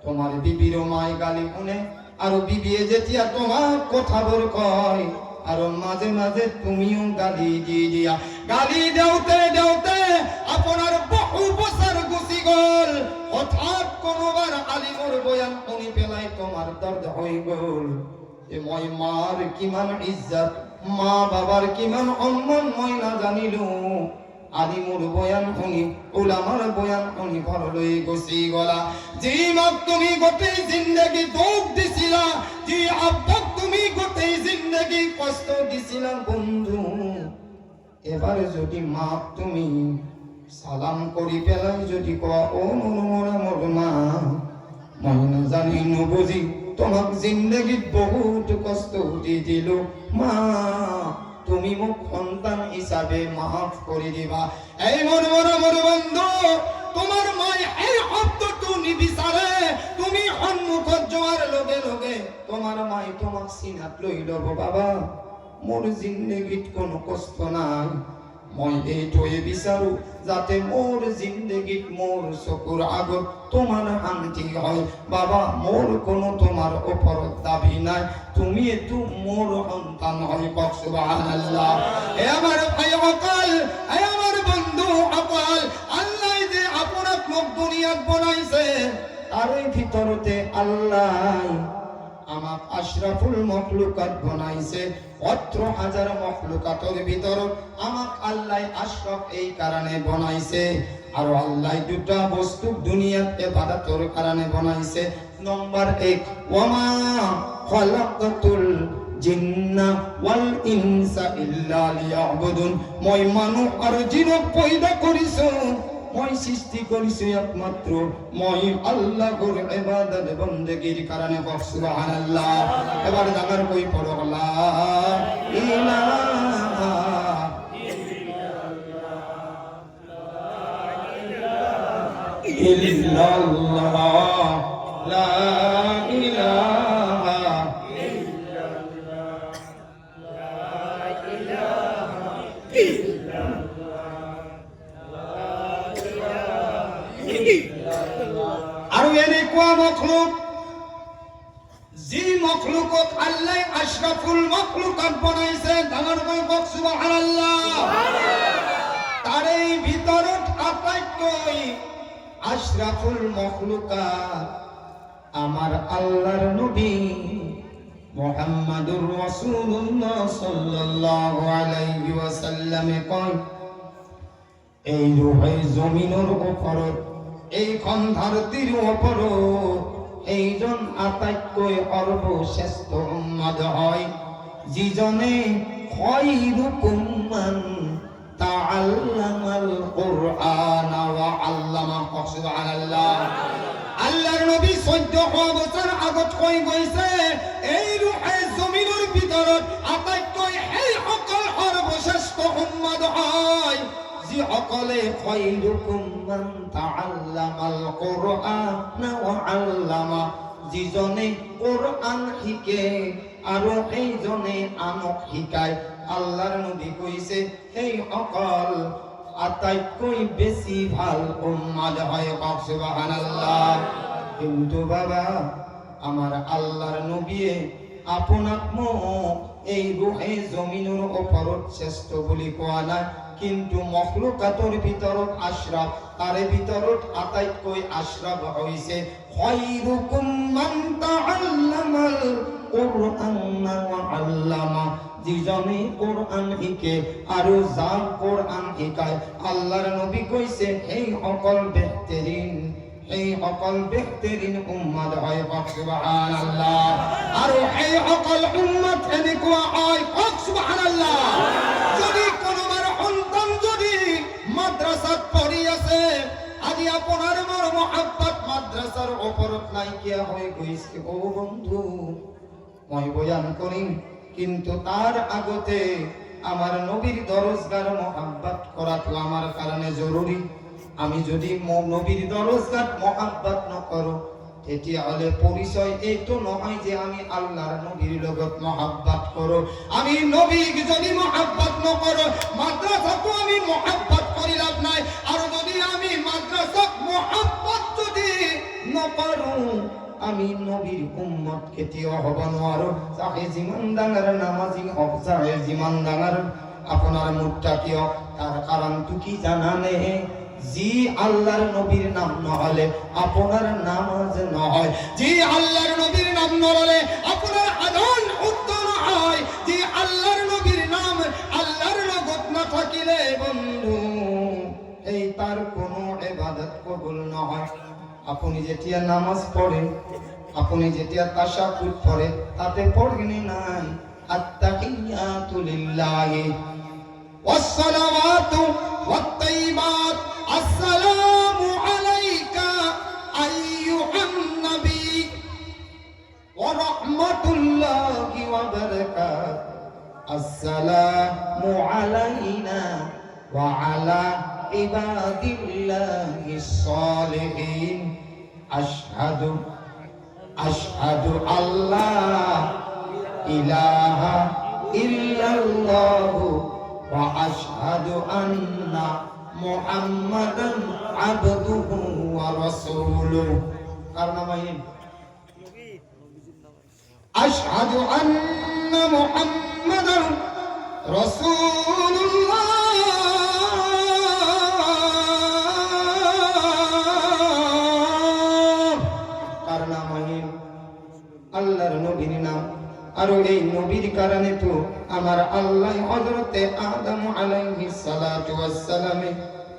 তোমার বিবির মায় গালি শুনে আর বিবিয়ে যেতিয়া তোমাক কথাবোৰ কয় আৰু মাঝে মাঝে তুমিও গালি দি দিয়া। গালি দেওতে দেওতে আপনার বহু বছর গুচি গ'ল। হঠাৎ কোনোবার আলিমৰ বয়ান শুনি পেলাই তোমার দর্দ হয়ে গ'ল। মই মার কিমান ইজ্জত, মা বাবার কিমান সম্মান মই নাজানিলো। আলিমুর বয়ান শুনি, উলামার বয়ান শুনি ঘৰলৈ গুচি গলা। যি মাক তুমি গোটেই জিন্দগী দুখ দিছিলা, যি আব্বাক তুমি গোটেই জিন্দগী কষ্ট দিছিলা বন্ধু, এবার যদি মাক তুমি সালাম কৰি পেলাই যদি কোৱা, ও মোৰ মা, মই নাজানি নুবুজি তোমাক জিন্দগীত বহুত কষ্ট দি দিলো, মা তুমি মোক সন্তান হিসাবে মাফ কৰি দিবা। এই মোৰ বন্ধু, তোমাৰ মায়ে এই শব্দটো নিবিচাৰে। তুমি সন্মুখত যোৱাৰ লগে লগে তোমাৰ মায়ে তোমাক চিনাত লৈ ল'ব, বাবা মোৰ জিন্দগীত কোনো কষ্ট নাই। মই এইটোৱে বিচাৰো যাতে মোৰ জিন্দগীত মোৰ চকুৰ আগত তোমার শান্তি হয়। বাবা মোর কোনো তোমার ওপৰত দাবি নাই, তুমি তো মোর সন্তান হয়। কক সুবহানাল্লাহ। হে আমার ভাই সকল, হে আমার বন্ধু সকল, আল্লাহ যে আপনাক মোক দুনিয়াত বনাইছে, তার ভিতরতে আল্লাহ আমাক আশরাফুল মখলুকাত বনাইছে। 17,000 মখলুকাতের ভিতৰত আমাক আল্লাহ আশরাফ এই কারণে বনাইছে। আর আল্লাহ দুটা বস্তু দুনিয়াত ইবাদতৰ কারণে বনাইছে। নম্বর 1, ওয়ামা খালাকাতুল জিন্না ওয়াল ইনসা ইল্লা লিয়াবুদুন। মই মানুহ আর জিনক পয়দা কৰিছো, মই সৃষ্টি কৰিছো একমাত্র মই আল্লাহর ইবাদত বন্দেগীর কারণে। সুবহানাল্লাহ। এবার ডাঙর কই পড়ো, লা ইলাহা ইল্লাল্লাহ লা ইলাহা আৰু এনেকুৱা মখলুক যি মখলুকত আল্লাহ আশরাফুল মখলুকাত বনাইছে ডাঙৰকৈ কওক সুবহানাল্লাহ তাৰে ভিতৰত আটাইতকৈ আশরাফুল মখলুকাত আমার আল্লাহর নবী মুহাম্মাদুর রাসূলুল্লাহ সাল্লাল্লাহু আলাইহি ওয়াসাল্লামে কয় এই রূহে জমিনের উপরত এইখন ধরতির উপরত এইজন আটাইতকৈ সর্বশ্রেষ্ঠ উম্মত হয় যিজনে খায়রুকুম মান তাআল্লামাল কুরআন ওয়া আল্লামা সুবহানাল্লাহ আল্লাহর নবী 1400 বছর আগত কই গৈছে এই রূহে জমিনের ভিতৰত আটাইতকৈ এই সকল সর্বশ্রেষ্ঠ উম্মত হয় যি সকলে খায়রুকুম মান তাআল্লামাল কুরআন ওয়া আল্লামা যিজনে কোরআন শিকে আৰু এইজনে আনক শিকায় আল্লাহর নবী কইছে এই সকল আটাইতকৈ বেশি ভাল উম্মত হয় সুবহানাল্লাহ কিন্তু বাবা আমার আল্লাহর নবীয়ে আপনাক মোক এই রূহে জমিনের উপরত শ্রেষ্ঠ বলি কোৱা নাই কিন্তু মখলুকাতৰ ভিতৰত আশরাফ তাৰে ভিতৰত আটাইতকৈ আশরাফ হৈছে খায়রুকুম মান তাআল্লামাল কুরআন ওয়া আল্লামা যিজনে কোরআন শিকে আৰু যাক কোরআন শিকায় আল্লাহর নবী কইছে এই সকল বেহতরিন উম্মত হয় সুবহানাল্লাহ আৰু এই সকল উম্মত এনেকুৱা হয় সুবহানাল্লাহ যদি কোনোবাৰ সন্তান যদি মাদ্রাসাত পঢ়ি আছে আজি আপোনাৰ মোৰ মহব্বত মাদ্রাসাৰ ওপৰত নাইকিয়া হৈ গৈছে ও বন্ধু মই বয়ান কৰিম কিন্তু তার আগতে আমার নবীর দরজগার মহব্বত করাটো আমার কারণে জরুরি আমি যদি নবীর দরজগার মহব্বত নকৰো তেতিয়াহলে পরিচয় এইটো নহয় যে আমি আল্লাহর নবীর লগত মহব্বত করো আমি নবীক যদি মহব্বত নকৰো মাদ্রাসাকো আমি মহব্বত কৰি লাভ নাই আৰু যদি আমি মাদ্রাসাক মহব্বত যদি নকৰো আমি নবীর উম্মত কেতিয়াও হব নোৱাৰো চাহে যিমান ডাঙৰ নামাজি হওক চাহে যিমান ডাঙৰ আপোনাৰ মুত্তাকি হওক তাৰ কাৰণটো কি জানানে যি আল্লাহর নবীর নাম নহলে আপনার নামাজ নহয় যি আল্লাহর নবীর নাম নহলে আপনার আযান শুদ্ধ নহয় যি আল্লাহর নবীর নাম আল্লাহর লগত না থাকিলে বন্ধু এই তার কোনো ইবাদত কবুল নহয় আপনি যেতিয়া নামাজ পড়েন আপনি যেতিয়া তাশাহুদ পড়ে তাতে পড়েনি নাই আত্তাহিয়াতু লিল্লাহি ওয়াসসালাওয়াতু ওয়াত-তাইয়িবাত আসসালামু আলাইকা আইয়ুহান নবী ওয়া রাহমাতুল্লাহি ওয়া বারাকাতুহু আসসালামু আলাইনা ওয়া আলা ইবাদিল্লাহিস সালিহিন আশহাদু আল্লাহ ইলাহা ইল্লাল্লাহু ওয়া আশহাদু আন্না মুহাম্মাদান আবদুহু ওয়া রাসূলুহু কার নামাইন আশহাদু আন্না মুহাম্মাদান রাসূলুল্লাহ কার নামাইন আল্লাহর নবীর নাম আর এই নবীর কারণে তো আমার আল্লাহ হযরতে আদম আলাইহিস সালাতু ওয়াস সালামে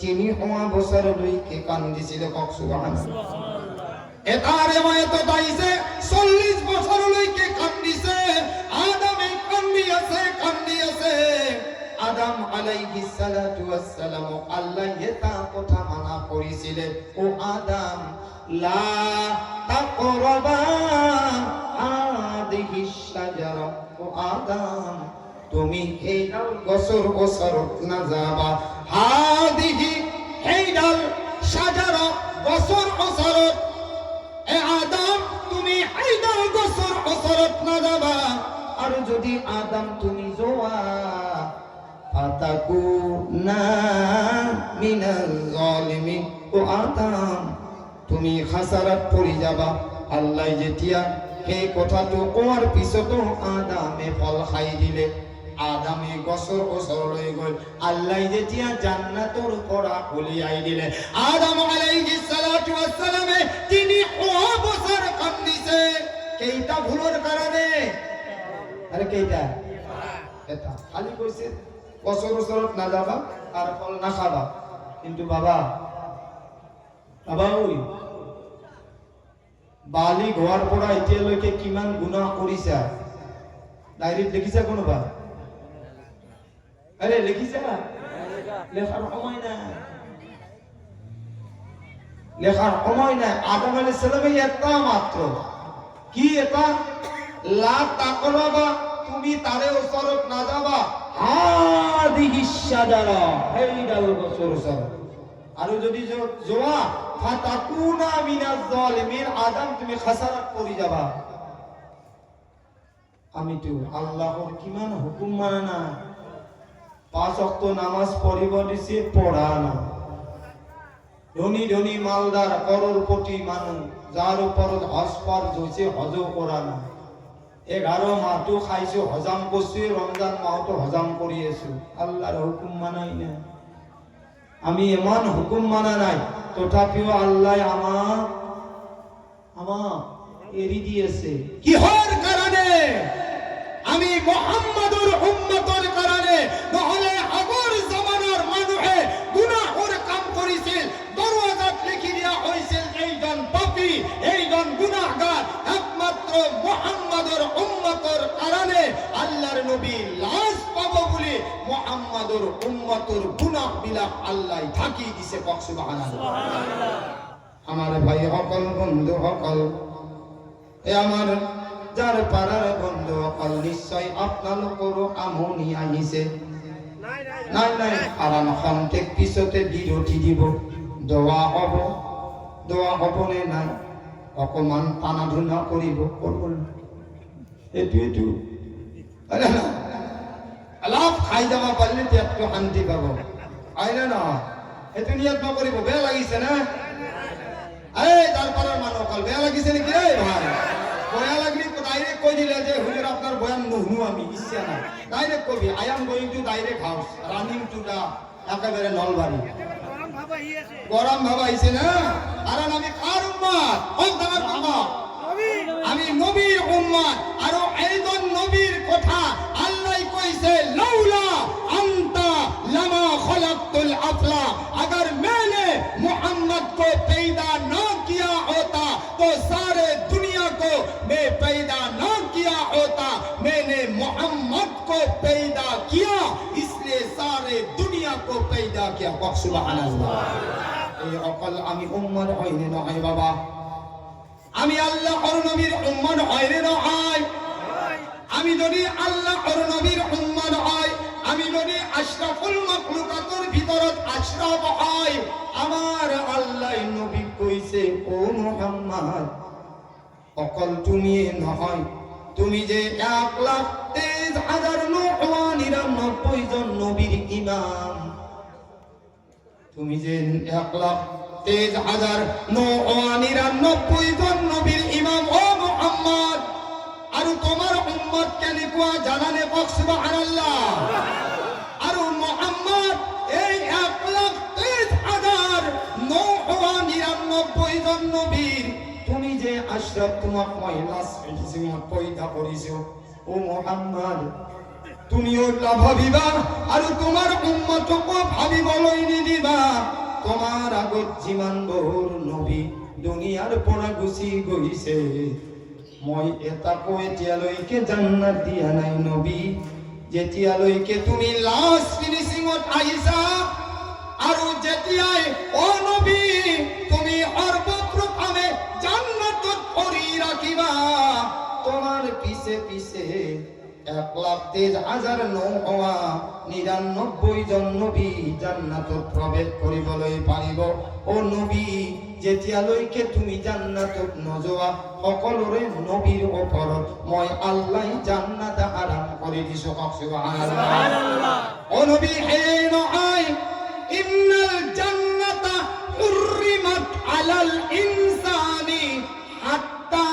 তিনি হওয়া বছর লইকে কান্দিছিল সুবহানাল্লাহ এটারে মায়তো দাইছে 40 বছর লইকে কান্দিছে আদমে কান্দিছে আদম আলাইহিস সালাতু ওয়াস সালাম আল্লাহ এটা কথা মানা করেছিলেন ও আদম লা তাকরাবা হাদিহিস শাজারা ও আদম তুমি এই গছৰ ওচৰত না যাবা হাদিহি এই ডাল শাজারা গছ আদম তুমি জোয়া ফাতাকুনা মিনাল জালিমিন। ও আদম তুমি খাসারাত পড়ি যাবা। আল্লাহ যেতিয়া সেই কথাটো কোৱাৰ পিছতো আদামে ফল খাই দিলে। আদামে গছৰ ওচৰলৈ গ'ল। আল্লাহ যেতিয়া জান্নাতৰ পৰা উলিয়াই দিলে, আদম আলাইহিস সালাতু ওয়াস সালামে 300 বছৰ কান্দিছে। কেইটা ভুলৰ কাৰণে? আরে কেইটা? এটা। খালি কৈছে গছৰ ওচৰত নাযাবা আর ফল নাখাবা। কিন্তু বাবা ওই বালিগ হোৱাৰ পৰা এতিয়ালৈকে কিমান গুনাহ কৰিছা? ডায়েৰীত লিখিছা কোনোবা? আরে লিখিছা? লেখার সময় নাই, লেখার সময় নাই। আদম আলাইহিস সালামে এটা মাত্র কি এটা লা তাকরাবা, তুমি তারে ওচৰত নাযাবা। হাদিহিস শাজারা, এই ডাল গছৰ ওচৰত। আৰু যদি যোৱা ফাতাকুনা মিনাজ জালিমিন, আদম তুমি খাসারাত পড়ি যাবা। আমি তো আল্লাহর কিমান হুকুম মানে না। 5 ওয়াক্ত নামাজ পড়িব দিছে, পড়া না। ধনী ধনী মালদার করোড়পতি মানুষ যার উপরত হজ ফরজ হইছে, হজও করা না। 11 মাহটো খাইছো, হজাম করছি, রমজান মাহটো হজাম কৰি আছো। আল্লাহর হুকুম মানাই না। আমি এমন হুকুম মানা নাই, তথাপিও আল্লাহ আমাক এৰি দিয়েছে। কিহৰ কাৰণে? আমি মুহাম্মাদুর উম্মতৰ কাৰণে। নহলে আগৰ জামানাৰ মানুহে গুনাহৰ কাম কৰিছিল, দরওয়াজাত লিখি দিয়া হৈছিল এইজন পাপী, এইজন গুনাহগার। একমাত্র মুহাম্মাদুর উম্মতৰ কাৰণে আল্লাহর নবী লাজ পাব বলি মুহাম্মাদুর উম্মতৰ গুনাহ বিলাক আল্লাহ ঢাকি দিছে। কক সুবহানাল্লাহ। আমার ভাই সকল, বন্ধু সকল, এ আমার যার পাড়ার বন্ধু সকল, নিশ্চয় আপনালোকৰো আমনি আহিছে। নাই নাই, আৰাম খন্তেক পিছতে বিৰতি দিব। দোয়া হব নে নাই? অকমান টানা ধুনা কৰিব, করব না? এইটো অলপ খাই যাব পাৰিলে পেটটো শান্তি পাব, হয়নে নহয়? সেইটো নিয়ত নকৰিব। বেয়া লাগিছে না? এই যার পাড়ার মানুহ সকল, বেয়া লাগিছে নেকি? এই ভাই বেয়া লাগলি ডাইরেক্ট কৈ দিলে যে হুজুর আপনার বয়ান নুশুনো, আমি ইচ্ছা নাই। ডাইরেক্ট কবি I am going to direct house, running to the, একেবারে নলবাড়ি। গরম ভাব আইছে না? কারণ আমি কার উম্মত? আমি নবীর উম্মত। আর এইজন নবীর কথা আল্লাহ কইছে, লাউলা আনতা লামা খলাকতুল আফলা। अगर मैंने मोहम्मद को पैदा ना किया होता तो सारे दुनिया को मैं पैदा ना किया होता। मैंने मोहम्मद को पैदा किया, इसलिए सारे दुनिया को पैदा किया। सुबहानाल्लाह। এই অকল আমি উম্মত হইনে নহয় বাবা, আমি আল্লাহর নবীর উম্মত হইনে নহয়। আমি যদি আল্লাহর নবীর উম্মত হয়, আমি যদি আশরাফুল মাখলুকাতের ভিতরত আশরাফ হয়, আমার আল্লাহ নবী কইছে, ও মুহাম্মদ অকল তুমি নহয়, তুমি যে 1,23,999 জন নবীর ইমাম, তুমি যে 1,23,999 জন নবীর ইমাম। ও মুহাম্মদ, আর তোমার উম্মত কেনেকুৱা জানানে? কক সুবহানাল্লাহ। আর মুহাম্মদ এই 1,23,999 জন নবীর তুমি যে আশরাফ, তোমাক মই লাস্ট পয়দা কৰিছো। ও মুহাম্মদ, তুমিও ভাবিবা আর তোমার উম্মতকো ভাবিবলৈ নিদিবা। তোমার আগত যিমান বহুর নবী দুনিয়ার পৰা গুচি গৈছে, মই এটাকো এতিয়ালৈকে জান্নাত দিয়া নাই নবী, যেতিয়ালৈকে তুমি লাস্ট ফিনিশিংত আহিছা। আৰু যেতিয়াই ও নবী তুমি সর্বপ্রথমে জান্নাতত ভৰি ৰাখিবা, তোমার পিছে পিছে 1,23,999 জন নবী জান্নাতত প্রবেশ কৰিবলৈ পাৰিব। ও নবী, যেতিয়ালৈকে তুমি জান্নাতত নোযোৱা সকলোৰে নবীৰ ওপৰত মই আল্লাহ জান্নাত আৰাম কৰি দিছো। সুবহানাল্লাহ। ও নবী, এই নহয় ইন্নাল জান্নাতা হুররিমাত আলাল ইনসানি হাত্তা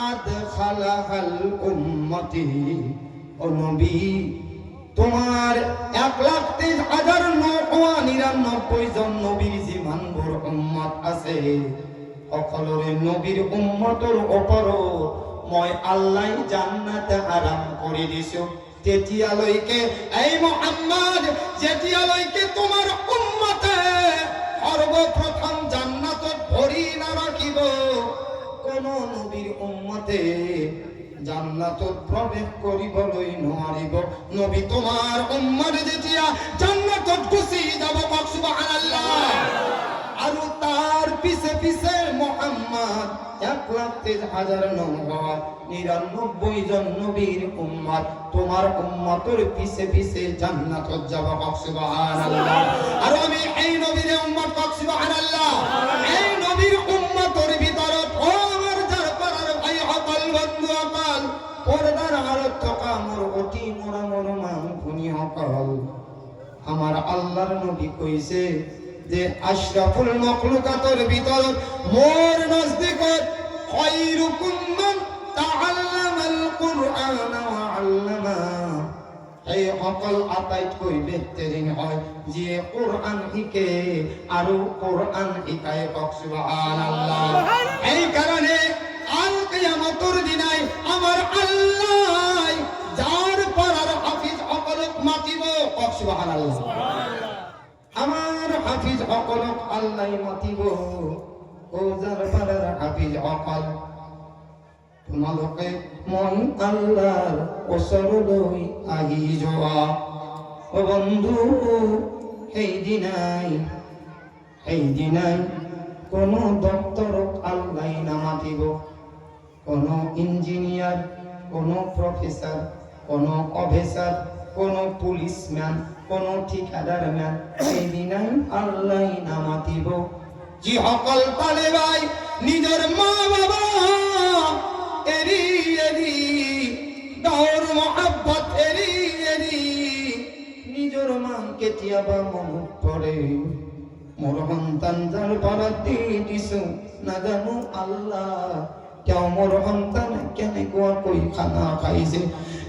আদখালাহাল উম্মতি। ও নবী, তোমার 1,23,999 জন নবীর যিমানবোৰ উম্মত আছে সকলোৰে নবীৰ উম্মতৰ ওপৰত মই আল্লাহ জান্নাত আৰাম কৰি দিছো। তেতিয়ালৈকে এই মুহাম্মদ, যেতিয়ালৈকে তোমাৰ উম্মতে সৰ্বপ্ৰথম জান্নাতত ভৰি নাৰাখিব, কোন নবীৰ উম্মতে জান্নাতত প্ৰৱেশ কৰিবলৈ নোৱাৰিব। নবী, তোমাৰ উম্মত যেতিয়া জান্নাতত গুচি যাব, সুবহানাল্লাহ, আৰু তাৰ পিছে পিছে মুহাম্মদ 1,23,999 জন নবীর উম্মত তোমার উম্মতের পিছে পিছে জান্নাতত যাব। সুবহানাল্লাহ। আর আমি এই নবীর উম্মত, সুবহানাল্লাহ, এই নবীর উম্মতের ভিতৰত ও আমার যার পারার ভাই সকল বন্ধু সকল, পর্দার আড়ত থকা মোৰ অতি মৰমৰ মা ভনী সকল, আমার আল্লাহর নবী কইছে যে আশরাফুল মাখলুকাতের ভিতৰত মোর নজদিকত খায়রুকুম মান তাআল্লামাল কুরআন ওয়া আল্লামা। এই সকল আটাইতকৈ বেহতরিন হয় যিয়ে কোরআন শিকে আৰু কোরআন শিকায়। সুবহানাল্লাহ। এই কারণে আল কিয়ামতের দিনাই আমার আল্লাহ যার পরার হাফিজ সকলক মাতিব। সুবহানাল্লাহ। আমার হাফিজ সকলক আল্লাহ মাতিব। ও যার পারার হাফিজ সকল, তোমালোকে মই আল্লাহর ওচৰলৈ আহি যোৱা। ও বন্ধু, সেই দিনাই কোনো ডক্টরক আল্লাহ নামাতিব, কোনো ইঞ্জিনিয়ার, কোনো প্রফেসর, কোনো অফিসার, কোনো পুলিশম্যান, কোনো ঠিকাদার ম্যান সেই দিনাই আল্লাহ নামাতিব। যি সকল তালেবাই নিজের মা বাবা এরি এরি দৌর মহাব্বত এরি এরি নিজের মা কেতিয়াবা মনত পড়ে, মোর সন্তান যার পারা দিছো নাজানো আল্লাহ তেওঁ মোর সন্তান কেনেকুৱাকৈ খানা খাইছে।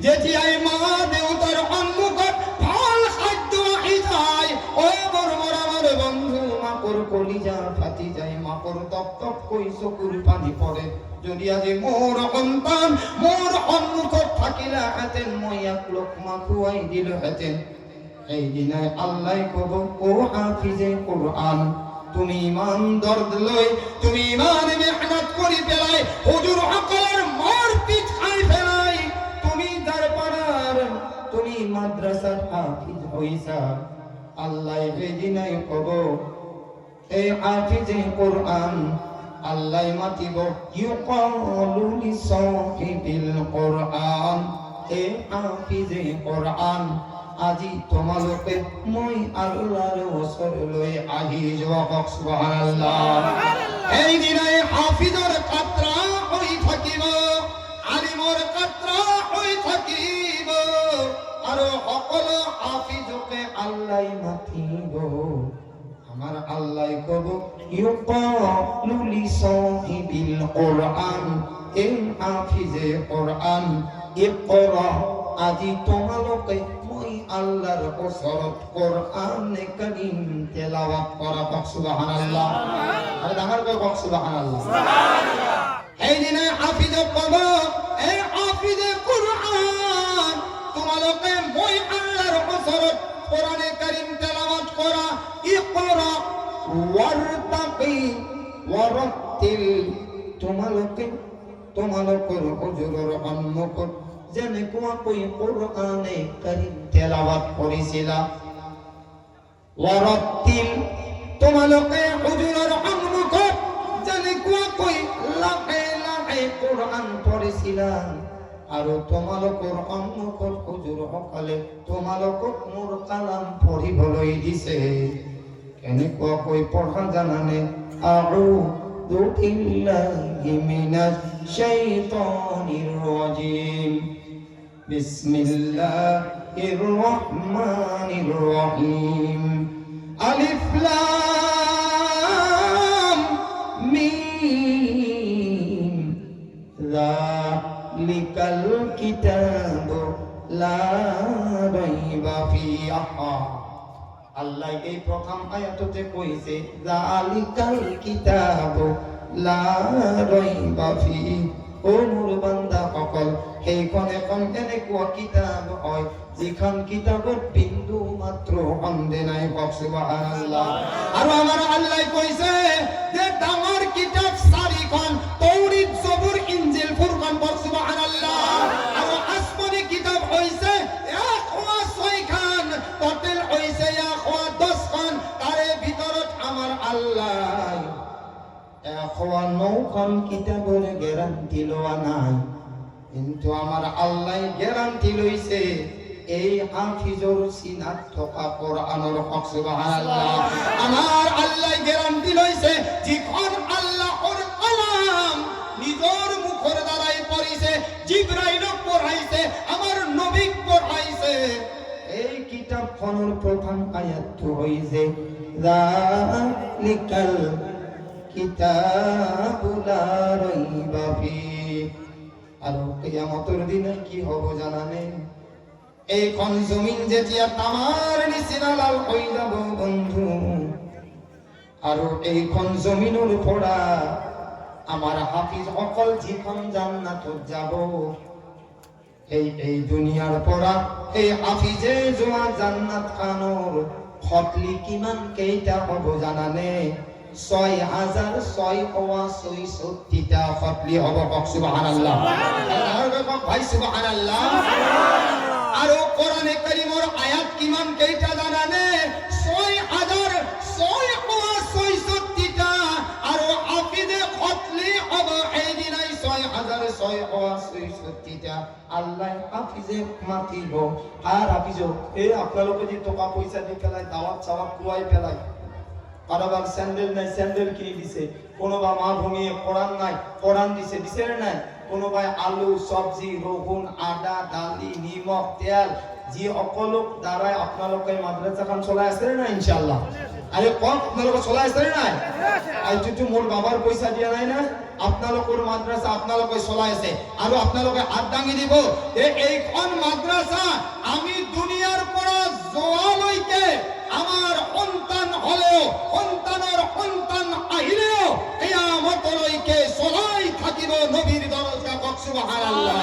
যেতিয়াই মা দেউতাৰ সন্মুখত ভাল খাদ্য আহি যায়, ও মোৰ মৰমৰ বন্ধু, মাকৰ কলিজা ফাটি যায়, মাকৰ টপ টপকৈ চকুৰ পানী পৰে। যদি আজি মোৰ সন্তান মোৰ সন্মুখত থাকিলেহেঁতেন, মই এক লোকমা খুৱাই দিলোহেঁতেন। সেইদিনাই আল্লাহ কব, ও হাফিজে কোরআন, তুমি ইমান দর্দ লই, তুমি ইমান মেহনত কৰি পেলাই হুজুর সকলের মার পিঠ খাই পেলাই তুমি দরবারার তুমি মাদ্রাসার হাফিজ হইছা। আল্লাহ সেইদিনাই কব, এই হাফিজে কোরআন আল্লাহ মাতিব, ইউকালু লিসাহিবিল কোরআন, এই হাফিজে কোরআন আজি তোমালোকে মই আল্লাহর ওচৰলৈ আহি যোৱা। সুবহানাল্লাহ। এই দিনাই হাফিজৰ কাত্ৰা হৈ থাকিব, আলিমৰ কাত্ৰা হৈ থাকিব, আৰু সকলো হাফিজকে আল্লাহ মাতিব। আমার আল্লাহ কব, ইউকালু লিসাহিবিল কোরআন, এই হাফিজে কোরআন, ইকরা, আজি তোমালোকে মই আল্লাহর ওচৰত কোরআন কারীম তেলাওয়াত কৰা। সুবহানাল্লাহ। আরে ডাঙৰ কৈ কওক সুবহানাল্লাহ। সুবহানাল্লাহ। এই দিনে হাফিজ কব, এই হাফিজে কোরআন তোমালোকে মই আল্লাহর ওচৰত কোরআন কারীম তেলাওয়াত কৰা। ইকরা ওয়ারতাকি ওয়ারাতিল, তোমালোকৰ হুজুৰৰ সন্মুখত যেনেকুৱাকৈ কোরআনে কারীম তেলাওয়াত কৰিছিলা। ওয়ারাতিল, তোমালোকে হুজুৰৰ সন্মুখত যেনেকুৱাকৈ লাহে লাহে কোরআন পঢ়িছিলা, আৰু তোমালোকৰ সন্মুখত হুজুৰ সকলে তোমালোকক মোৰ কালাম পঢ়িবলৈ দিছে। কেনেকুৱাকৈ পঢ়া জানানে? আউযু বিল্লাহি মিনাশ শাইতানিৰ ৰাজিম। বিসমিল্লাহিৰ রহমানির রহিম। আলিফ লাম মিম। যালিকাল কিতাবু লা রাইবা ফিহা। আল্লাহ এই প্রথম আয়াততে কইছে যালিকাল কিতাবু লা রাইবা ফিহি। ও মোর বান্দা সকল, সেইখন এখন এনেকুৱা কিতাপ হয় যিখন কিতাপত বিন্দু মাত্ৰ সন্দেহ নাই। সুবহানাল্লাহ। আৰু আমাৰ আল্লাহ কৈছে যে ডাঙৰ কিতাপ চাৰিখন, তৌৰীত, জবুৰ, ইঞ্জিল, ফুৰকান। সুবহানাল্লাহ। আৰু আসমানী কিতাপ হৈছে 106খন, টোটেল হৈছে 110খন। তাৰে ভিতৰত আমাৰ আল্লাহ 109খন কিতাপৰ গ্যারান্টি লোৱা নাই, কিন্তু আমাৰ আল্লাহ গ্যারান্টি লৈছে এই হাফিজৰ সিনাত থকা কোরআনৰ। সুবহানাল্লাহ। আমাৰ আল্লাহ গ্যারান্টি লৈছে যিখন আল্লাহৰ কালাম নিজৰ মুখৰ দ্বাৰাই পঢ়িছে, জিবৰাইলক পঢ়াইছে, আমাৰ নবীক পঢ়াইছে। এই কিতাপখনৰ প্ৰথম আয়াতটো হৈছে যালিকাল কিতাবু লা রাইবা ফিহি। আৰু কিয়ামতৰ দিনা কি হ'ব জানানে? এইখন জমিন যেতিয়া তামাৰ নিচিনা লাল হৈ যাব বন্ধু, আৰু এইখন জমিনৰ পৰা আমাৰ হাফিজ সকল যিখন জান্নাতত যাব, এই দুনিয়াৰ পৰা এই হাফিজে যোৱা জান্নাত খানৰ খতলি কিমান কেইটা হ'ব জানানে? 6,664টা খতলি হ'ব। সুবহানাল্লাহ। ভাই সুবহানাল্লাহ। আৰু কোরআনে কারীমৰ আয়াত কিমান কেইটা জানানে? 6,664টা। আৰু হাফিজে খতলি হ'ব এই দিনাই 6,664টা। আল্লাহ হাফিজে মাতিব। আর হাফিজক এই আপোনালোকে যে টকা পয়সা দি পেলাই দাওয়াত চাওয়াত খুৱাই পেলাই, কারোবার স্যান্ডেল নাই, স্যান্ডেল কিনে দিছে, কোনোবা মা ভঙিয়ে কোরআন নাই, কোরআন দিছে, দিছে নাই? কোনোবাই আলু, সবজি, রহুন, আদা, দালি, নিমখ, তেল, যি সকলোক দ্বাৰাই আপোনালোকে মাদ্ৰাছাখন চলাই আছে না? ইনশাআল্লাহ। আরে কম আপোনালোকে চলাই আছে নাই? এইটো মোৰ বাবার পয়সা দিয়া নাই না? আপোনালোকৰ মাদ্ৰাছা আপোনালোকে চলাই আছে। আৰু আপোনালোকে হাত দাঙি দিব এইখন মাদ্ৰাছা আমি দুনিয়াৰ পৰা যোৱালৈকে আমার সন্তান হলেও, সন্তানৰ সন্তান আহিলেও কিয়ামতলৈকে চলাই থাকিব নবীর দরজা। সুবহানাল্লাহ।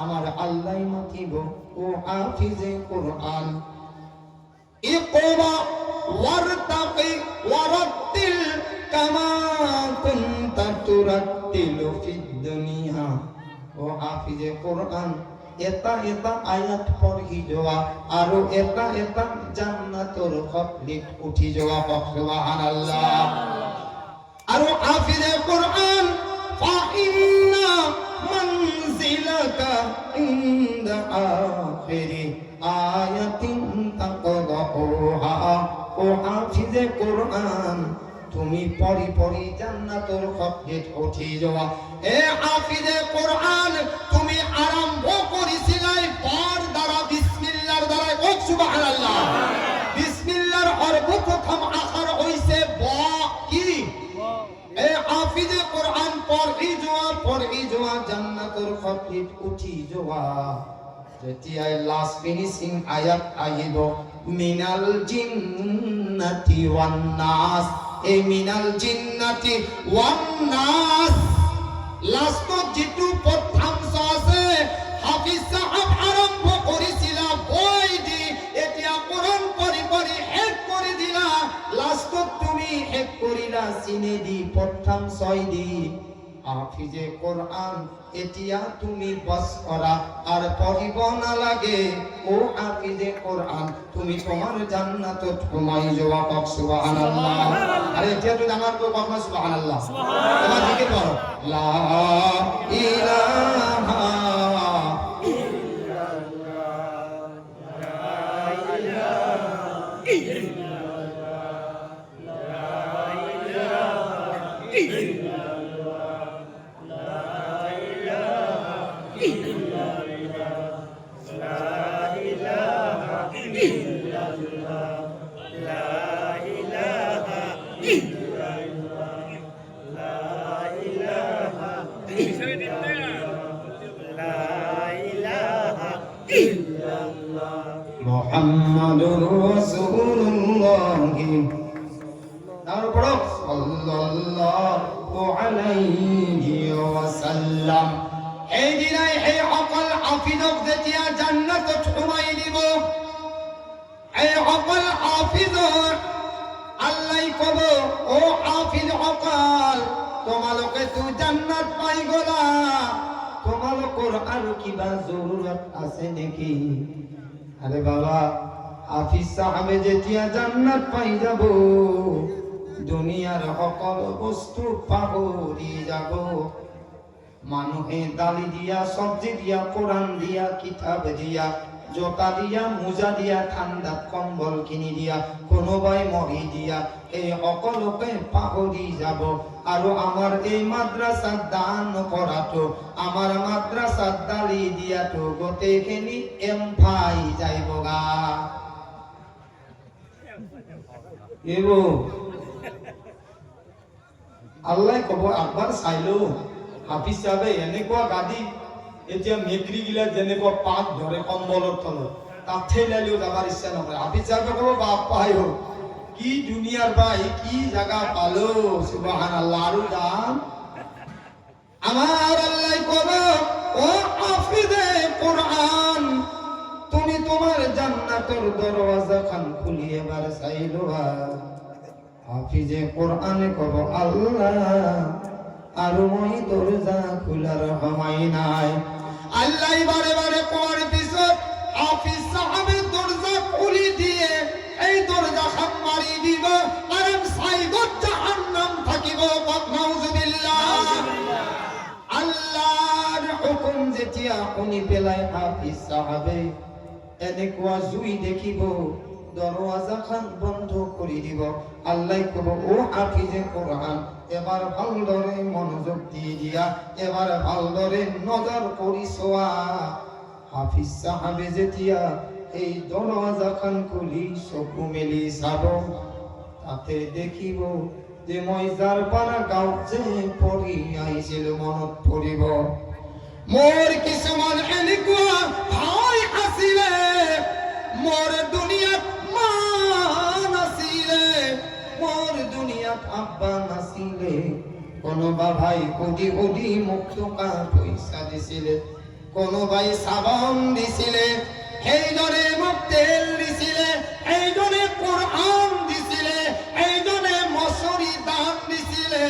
আমার আল্লাহ মাতিব ও হাফিজে কোরআন, ইকরা ওয়ারতাকি ওয়ারাত্তিল কামা কুনতা তুরাত্তিলু ফিদ দুনিয়া। ও হাফিজে কোরআন, এটা এটা আয়াত পঢ়ি যোৱা আৰু এটা এটা জান্নাতৰ খতলিত উঠি যোৱা। সুবহানাল্লাহ। আৰু হাফিজে কোরআন, ফাইন্না মানজিলাকা ইনদা আখিরি আয়াতিন তাকরাউহা। ও হাফিজে কোরআন, তুমি পড়ি পড়ি জান্নাতের খতলিত উঠি যাওয়া। হে হাফিজে কোরআন, তুমি আরম্ভ করেছিলাই পর দ্বারা, বিসমিল্লাহর দ্বারা। সুবহানাল্লাহ। বিসমিল্লাহর সর্বপ্রথম আখার হইছে ব। কি? এ হাফিজে কোরআন পড়ি যাওয়া জান্নাতের খতলিত উঠি যাওয়া। যেতিয়াই লাস্ট ফিনিশিং আয়াত আহিব মিনাল জিন্নাতি ওয়ান নাস। এই মিনাল জিন্নাতি ওয়ান নাস লাস্টত যেটো প্রথম আছে হাফিজ সাহেব আরম্ভ করেছিল বই দি, এতিয়া কোরআন পড়ি পড়ি শেষ করে দিলা। লাস্টত তুমি শেষ করিলা চিনে দি প্রথম 6 দি। হাফিজে কোরআন এতিয়া তুমি বস করা আর পড়িব না লাগে ও হাফিজে কোরআন তুমি তোমার জান্নাতত ঘুমাই যাওয়া কক সুবহানাল্লাহ আরে এতিয়া তো আমার তো কক না সুবহানাল্লাহ তোমার জিকির করো লা ইলাহা মুহাম্মাদুর রাসূলুল্লাহ তারপর সাল্লাল্লাহু আলাইহি ওয়াসাল্লাম এই দিনাই এই অকল হাফিজক যেতিয়া জান্নাতত ঘুমাই দিব এই অকল হাফিজর আল্লাহ কব ও হাফিজ অকল তোমালোকে তো জান্নাত পাই গলা তোমালোকৰ আৰু কিবা জৰুরত আছে নেকি আরে বাবা হাফিজ সাহেবে যেতিয়া জান্নাত পাই যাব দুনিয়ার সকল বস্তু পাহৰি যাব মানুহে দালি দিয়া সবজি দিয়া কোরআন দিয়া কিতাব দিয়া জোতা দিয়া মোজা দিয়া ঠান্ডাত কম্বল কিনি দিয়া কোনোবাই মহি দিয়া এই সকলোকে পাহৰি যাব আৰু আমাৰ এই মাদ্ৰাসাত দান কৰাটো আমাৰ মাদ্ৰাসাত দালি দিয়াটো গোটেইখিনি এমফাই যাইবগা এবো আল্লাহ কব একবাৰ চাইলো হাফিজ সাহেবে এনেকুৱা গাদি এতিয়া মেকৰি গিলা যেনেকুৱা পাক ধৰে কম্বলৰ তলত তাত ঠেলালিও যাবার ইচ্ছা নকৰে হাফিজ সাহেবে কব বাপাই হো কি দুনিয়ার ভাই কি জায়গা পালো সুবহানাল্লাহ আর দাম আমার আল্লাহ কব ও হাফিজে কোরআন তুমি তোমার জান্নাতের দরওয়াজা খান খুলি এবার চাইলো হাফিজে কোরআনে কব আল্লাহ আর মই দরজা খোলার সময় নাই আল্লাহ বারে বারে কোয়ার পিছত হাফিজ সাহেবের দরজা খুলি দিয়ে এই দরজা খান মারি দিব আর সাইদত জাহান্নাম থাকিব নাউজুবিল্লাহ আল্লাহর হুকুম যেতিয়া শুনি পেলাই হাফিজ সাহেবে এনেকুৱা জুই দেখিব দরওয়াজা খান বন্ধ করে দিব আল্লাহ কব ও হাফিজে কোরআন এবার ভালদরে মনোযোগ দিয়ে দিয়া এবার ভালদরে নজর করি সোয়া হাফিজ সাহেবে যেতিয়া এই দরওয়াজা খান খুলি চকু মেলি চাব তাতে দেখিব যে মই যাৰ পৰা গাঁৱত যে পঢ়ি আহিছিল মনত পৰিব মোৰ কিছুমান এনেকুৱা ভাই আছিলে মোৰ দুনিয়াত মা নাছিলে মোৰ দুনিয়াত আব্বা নাছিলে কোনোবা ভাই কোটি কোটি মোক টকা পইচা দিছিলে কোনোবাই চাবোন দিছিলে সেইজনে মোক তেল দিছিলে এইজনে কোরআন দিছিলে এইজনে মছৰি দান দিছিলে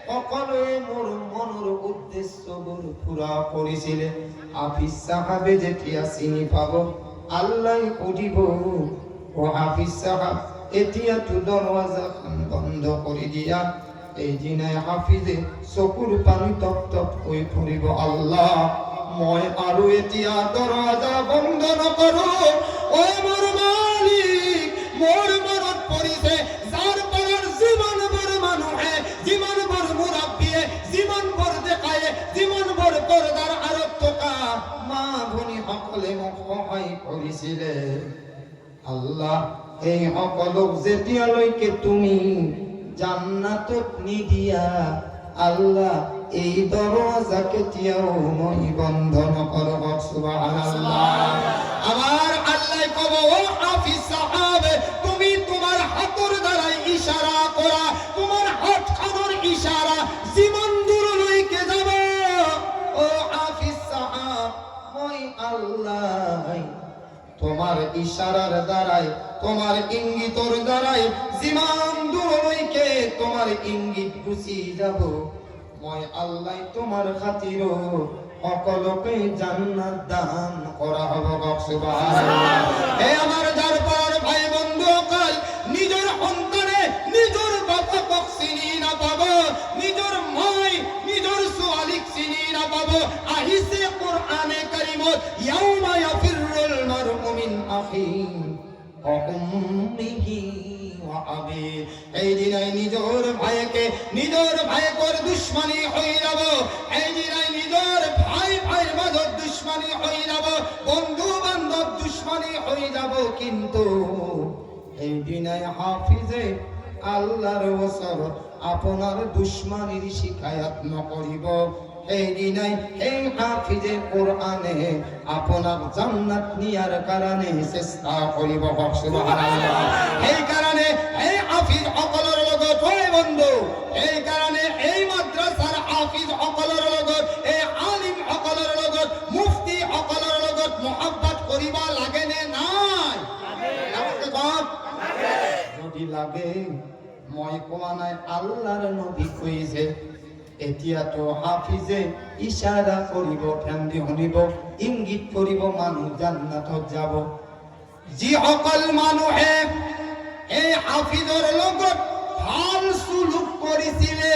সকলোৱে মোৰ মনৰ উদ্দেশ্যবোৰ পুৰা কৰিছিলে হাফিজ সাহেবে যেতিয়া চিনি পাব আল্লাহ সুধিব ও হাফিজ সাহেব এতিয়া তো দরওয়াজা বন্ধ কৰি দিয়া এই দিনাই হাফিজে চকুৰ পানী টপ টপ হৈ পৰিব আল্লাহ মই আৰু এতিয়া দরওয়াজা বন্ধ নকৰো ও মোৰ মালিক মোৰ মনত পৰিছে যাৰ পৰাৰ জীৱনবোৰ মানুহে জীৱনবোৰ মুৰব্বীয়ে জীৱনবোৰ দেখায়ে জীৱনবোৰ পৰ্দাৰ আঁৰত থকা মা ভনী সকলে মোক সহায় কৰিছিলে আল্লাহ এই সকলক যেতিয়ালৈকে তুমি জান্নাতত নিদিয়া আল্লাহ এই দরওয়াজা কেতিয়াও মই বন্ধ নকৰব সুবহানাল্লাহ আমার আল্লাহ কব ও হাফিজ সাহেব তুমি তোমার হাতৰ দ্বাৰাই ইশারা কৰা তোমার হাতখনৰ ইশারা জীবন দূৰলৈকে যাব ও হাফিজ সাহেব মই আল্লাহ তোমার ইশারার দ্বারাই তোমার ইঙ্গিতর দ্বারাই জীবন দূরলৈকে তোমার ইঙ্গিত গুছি যাব মই আল্লাহ তোমার খাতির সকলকে জান্নাত দান করা হবে সুবহানাল্লাহ। হে আমার যারপর ভাই বন্ধু অকল নিজের সন্তানে নিজের বাবা চিনি না পাবো, নিজের মাই নিজের সোয়ালিক চিনি না পাবো। আহিছে কোরআনে কারীমত ইয়াউমা ইয়াফিরুল মারউ মিন আখি ওয়া উম্মিহি ওয়া আবি। এই দিনে নিজের ভাইয়ের দুশমনী হয়ে যাব। এই দিনে নিজের ভাইয়ের মাঝে দুশমনী হয়ে যাব, বন্ধু বান্ধব দুশমনী হয়ে যাব। কিন্তু এই দিনে হাফিজে আল্লাহর ওসর আপনার দুশমনীর শিকায়াত নকরিব। এই দিনে এই হাফিজে কোরআনে আপনার জান্নাত নিয়ার কারণে চেষ্টা করিব সুবহানাল্লাহ। এই কারণে এই হাফিজ সকলের লগত হয় বন্ধু, এই কারণে এই মাদ্রাসার হাফিজ সকলের লগত, এই আলিম সকলের লগত, মুফতি সকলের লগত মহব্বত করিবা লাগে নে নাই? যদি লাগে মই কোৱা নাই, আল্লাহর নবী কইছে। এতিয়া তো হাফিজে ইশারা করিব, ফ্যান্দি শুনিব, ইঙ্গিত করিব, মানুহ জান্নাতত যাব। যি অকল মানুহে এই হাফিজৰ লগত ভাল সুলুক কৰিছিলে,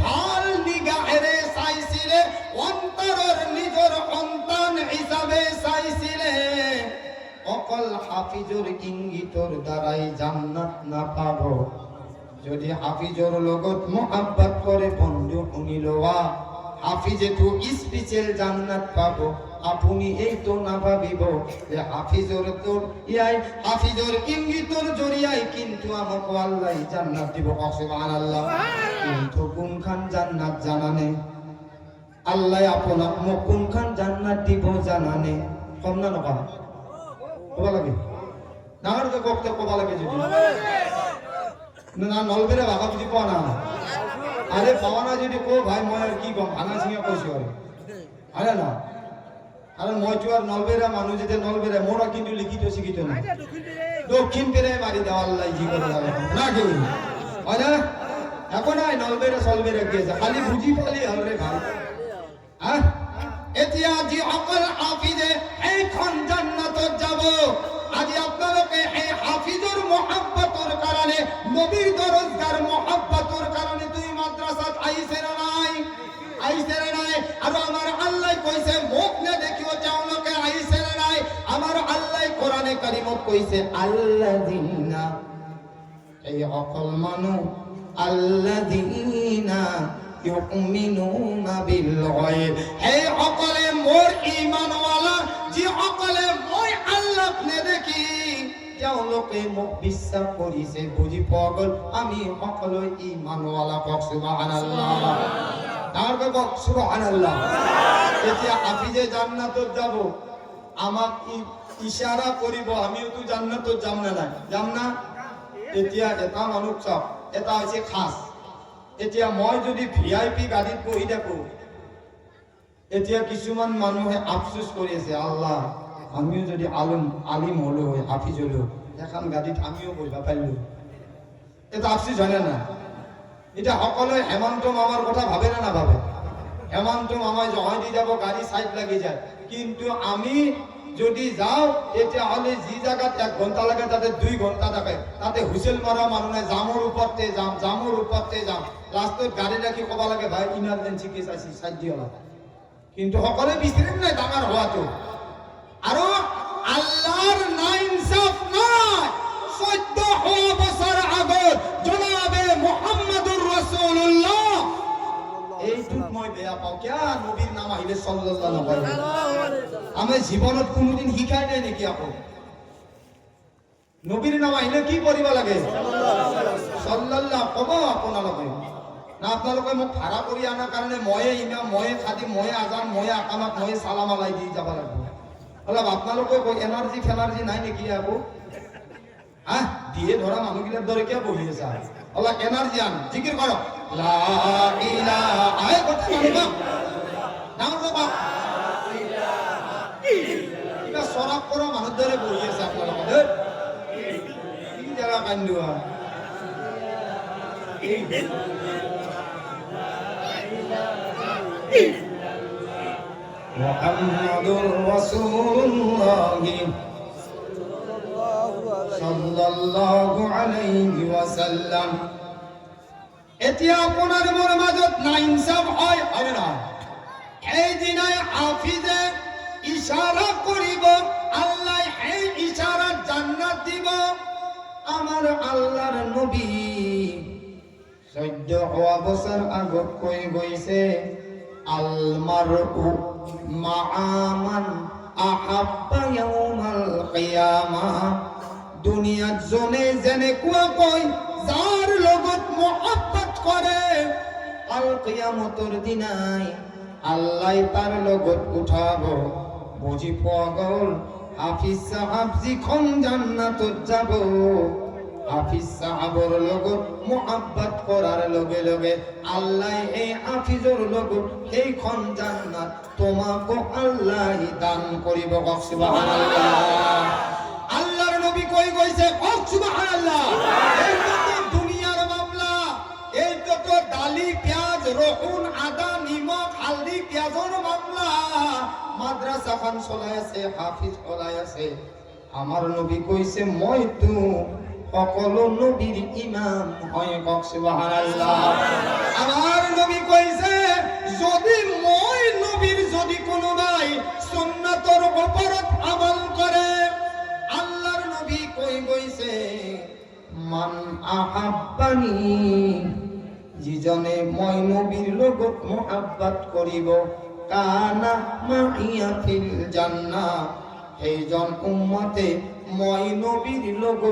ভাল নিগাহেৰে চাইছিলে, অন্তৰৰ নিজৰ সন্তান হিচাপে চাইছিলে, অকল হাফিজৰ ইঙ্গিতৰ দ্বাৰাই জান্নাত নাপাব। যদি হাফিজৰ লগত মহব্বত করে বন্ধু শুনি লোৱা, হাফিজে তো স্পেশাল জান্নাত পাব। আপুনি এই তো না ভাবিব যে হাফিজর তোর হাফিজর ইঙ্গিতর জরিয়ায় কিন্তু আমাকে আল্লাহ জান্নাত দিব সুবহানাল্লাহ। কিন্তু কোনখান জান্নাত জানানে? আল্লাহ আপনাক মোক কোনখান জান্নাত দিব জানানে? কম না নকম? কবা লাগে ডাঙৰ বক্তা কবা লাগে। যদি না নলবেরে ভাষা বুঝি পাওয়া না, আরে পাওয়া না যদি কো ভাই মই আর কি কম, ভাঙা ছিঙা কৈছো আর আরে না। আরে মই তো আর নলবেরা মানুষ যেতে নলবেরা মোরা কিন্তু লিখিত শিখিত না, দক্ষিণ পেরে বাড়ি দেওয়ার লাই জি করে যাবে না কেউ হয় না। এখন আই নলবেরা সলবেরা গিয়েছে, খালি বুঝি পালি হরে ভাই। হ্যাঁ এতিয়া যি অকল হাফিজে এইখন জান্নাতত যাব। আজি আপনাদেরকে এই হাফিজের মহব্বতের কারণে, নবীর দরজগার মহব্বতের কারণে তুই মাদ্রাসাত আইছে না নাই? আইছে না নাই? আর আমার আল্লাহ কইছে মুখ না দেখিও যাওলকে আইছে না নাই? আমার আল্লাহ কোরআনে কারীমত কইছে আল্লাযিনা, এই অকল মানুষ আল্লাযিনা ইউমিনুনা বিল গায়ব, এই অকলে মোর ঈমানওয়ালা, যে অকলে মই আল্লাহ নে দেখি তেওঁলোকে মোক বিশ্বাস কৰিছে, বুজি পাগল আমি সকলো ঈমানওয়ালা। কক সুবহানাল্লাহ, ডাঙৰকৈ কক সুবহানাল্লাহ। এতিয়া হাফিজে জান্নাতত যাব, আমাক ইশাৰা কৰিব, আমিও তো জান্নাতত যাম না নাই? যাম না? এতিয়া এটা মানুহ চাওক, এটা হৈছে খাস। এতিয়া মই যদি ভিআইপি গাড়ীত বহি থাকো, এতিয়া কিছুমান মানুহে আফসোস কৰি আছে, আল্লাহ আমিও যদি আলিম হলো হয়, হাফিজ হলো, এখন গাড়ীত আমিও বহিবা পাৰিলো। এটা আফসোস হয় না? এটা সকলোৱে হেমন্ত মামাৰ কথা ভাবে না নাভাবে? হেমন্ত মামাই জহাই দি যাব, গাড়ী সাইড লাগি যায়, কিন্তু আমি যদি যাও তেতিয়াহ'লে যি জায়গাত 1 ঘন্টা লাগে তাতে 2 ঘন্টা থাকে। তাতে হুইসেল মারা মানুহে জামৰ ওপৰতে যাম, জামৰ ওপৰতে যাম, লাষ্টত গাড়ী ৰাখি ক'ব লাগে ভাই ইমাৰ্জেঞ্চি কেছ আছে সাইড দিয়লা। কিন্তু সকলোৱে বিচাৰিম নাই ডাঙৰ হোৱাটো। আৰু আল্লাহর না ইনসাফ নাই। 14 বছর আগত জনাবে মুহাম্মদুর রাসূলুল্লাহ, এইটুক মই বেয়া পাওঁ কিয়া নবীর নাম আহিলে সাল্লাল্লাহু আলাইহি ওয়াসাল্লাম। আমি জীবনত কোনোদিন শিকাই নাই নেকি? আপো নবীর নাম আহিলে কি কৰিব লাগে? সাল্লাল্লাহু ক'ব আপোনালোকে না? আপোনালোকে মোক ভাড়া কৰি আনাৰ কাৰণে ময়ে ইমাম, ময়ে খাদিম, ময়ে আজান, ময়ে আকামাত, ময়ে সালাম আলাই দি যাব লাগিব। অলপ আপোনালোকে কৈ এনাৰ্জি ফেনাৰ্জি নাই নেকি? আকৌ হ্যাঁ দিয়ে ধরা মানুহগিলার দরে কে বহি আছে? অলপ এনার্জি আন, জিকির করো লা ইলাহা, আয় কথা মানিবা ডাঙর বাবা এটা সরাব করা মানুষ দরে বহি আছে। আপনারা কি জায়গা কান্দুয়া মুহাম্মাদুর রাসূলুল্লাহ সাল্লাল্লাহু আলাইহি ওয়াসাল্লাম। এতিয়া আপোনাৰ মোৰ মাজত না ইনসাফ হয় আৰু না এই দিনাই হাফিজে ইশারা করিব আল্লাহ এই ইশারাত জান্নাত দিব। আমার আল্লাহর নবী 14 বছর আগত কৈ গৈছে আল মারউ মাআ মান আহাব্বা ইয়াউমাল কিয়ামাহ। দুনিয়াত জনে যেনেকুৱা কয় যাৰ লগত মহব্বত কৰে আল কিয়ামতৰ দিনাই আল্লাহ তার লগত উঠাব। বুঝি পোৱা গ'ল হাফিজ সাহাব যিখন জান্নাতত যাব হাফিজ সাহাবৰ লগত মহব্বত কৰাৰ লগে লগে আল্লাহ এই হাফিজৰ লগত সেইখন জান্নাত তোমাকো আল্লাহ দান কৰিব। কওক সুবহানাল্লাহ। আল্লাহৰ নবী কৈ গৈছে কওক সুবহানাল্লাহ। এইটো দুনিয়াৰ মামলা, এইটো দালি পেঁয়াজ রসুন আদা নিমখ হালদি পেঁয়াজৰ মামলা। মাদ্রাসাখন চলাই আছে, হাফিজ চলাই আছে। আমার নবী কৈছে মইতো সকলো নবীর ইমাম হয়। কওক সুবহানাল্লাহ। আমার নবী কৈছে যদি মই নবীর যদি কোনোবাই সুন্নাতৰ ওপৰত আমল কৰে আল্লাহর নবী কৈ গৈছে মান আহাব্বানি যিজনে মই নবীর লগত মহব্বত করিব কানা মাইয়া ফিল জান্নাহ। সেইজন উম্মতে মই নবীর লগত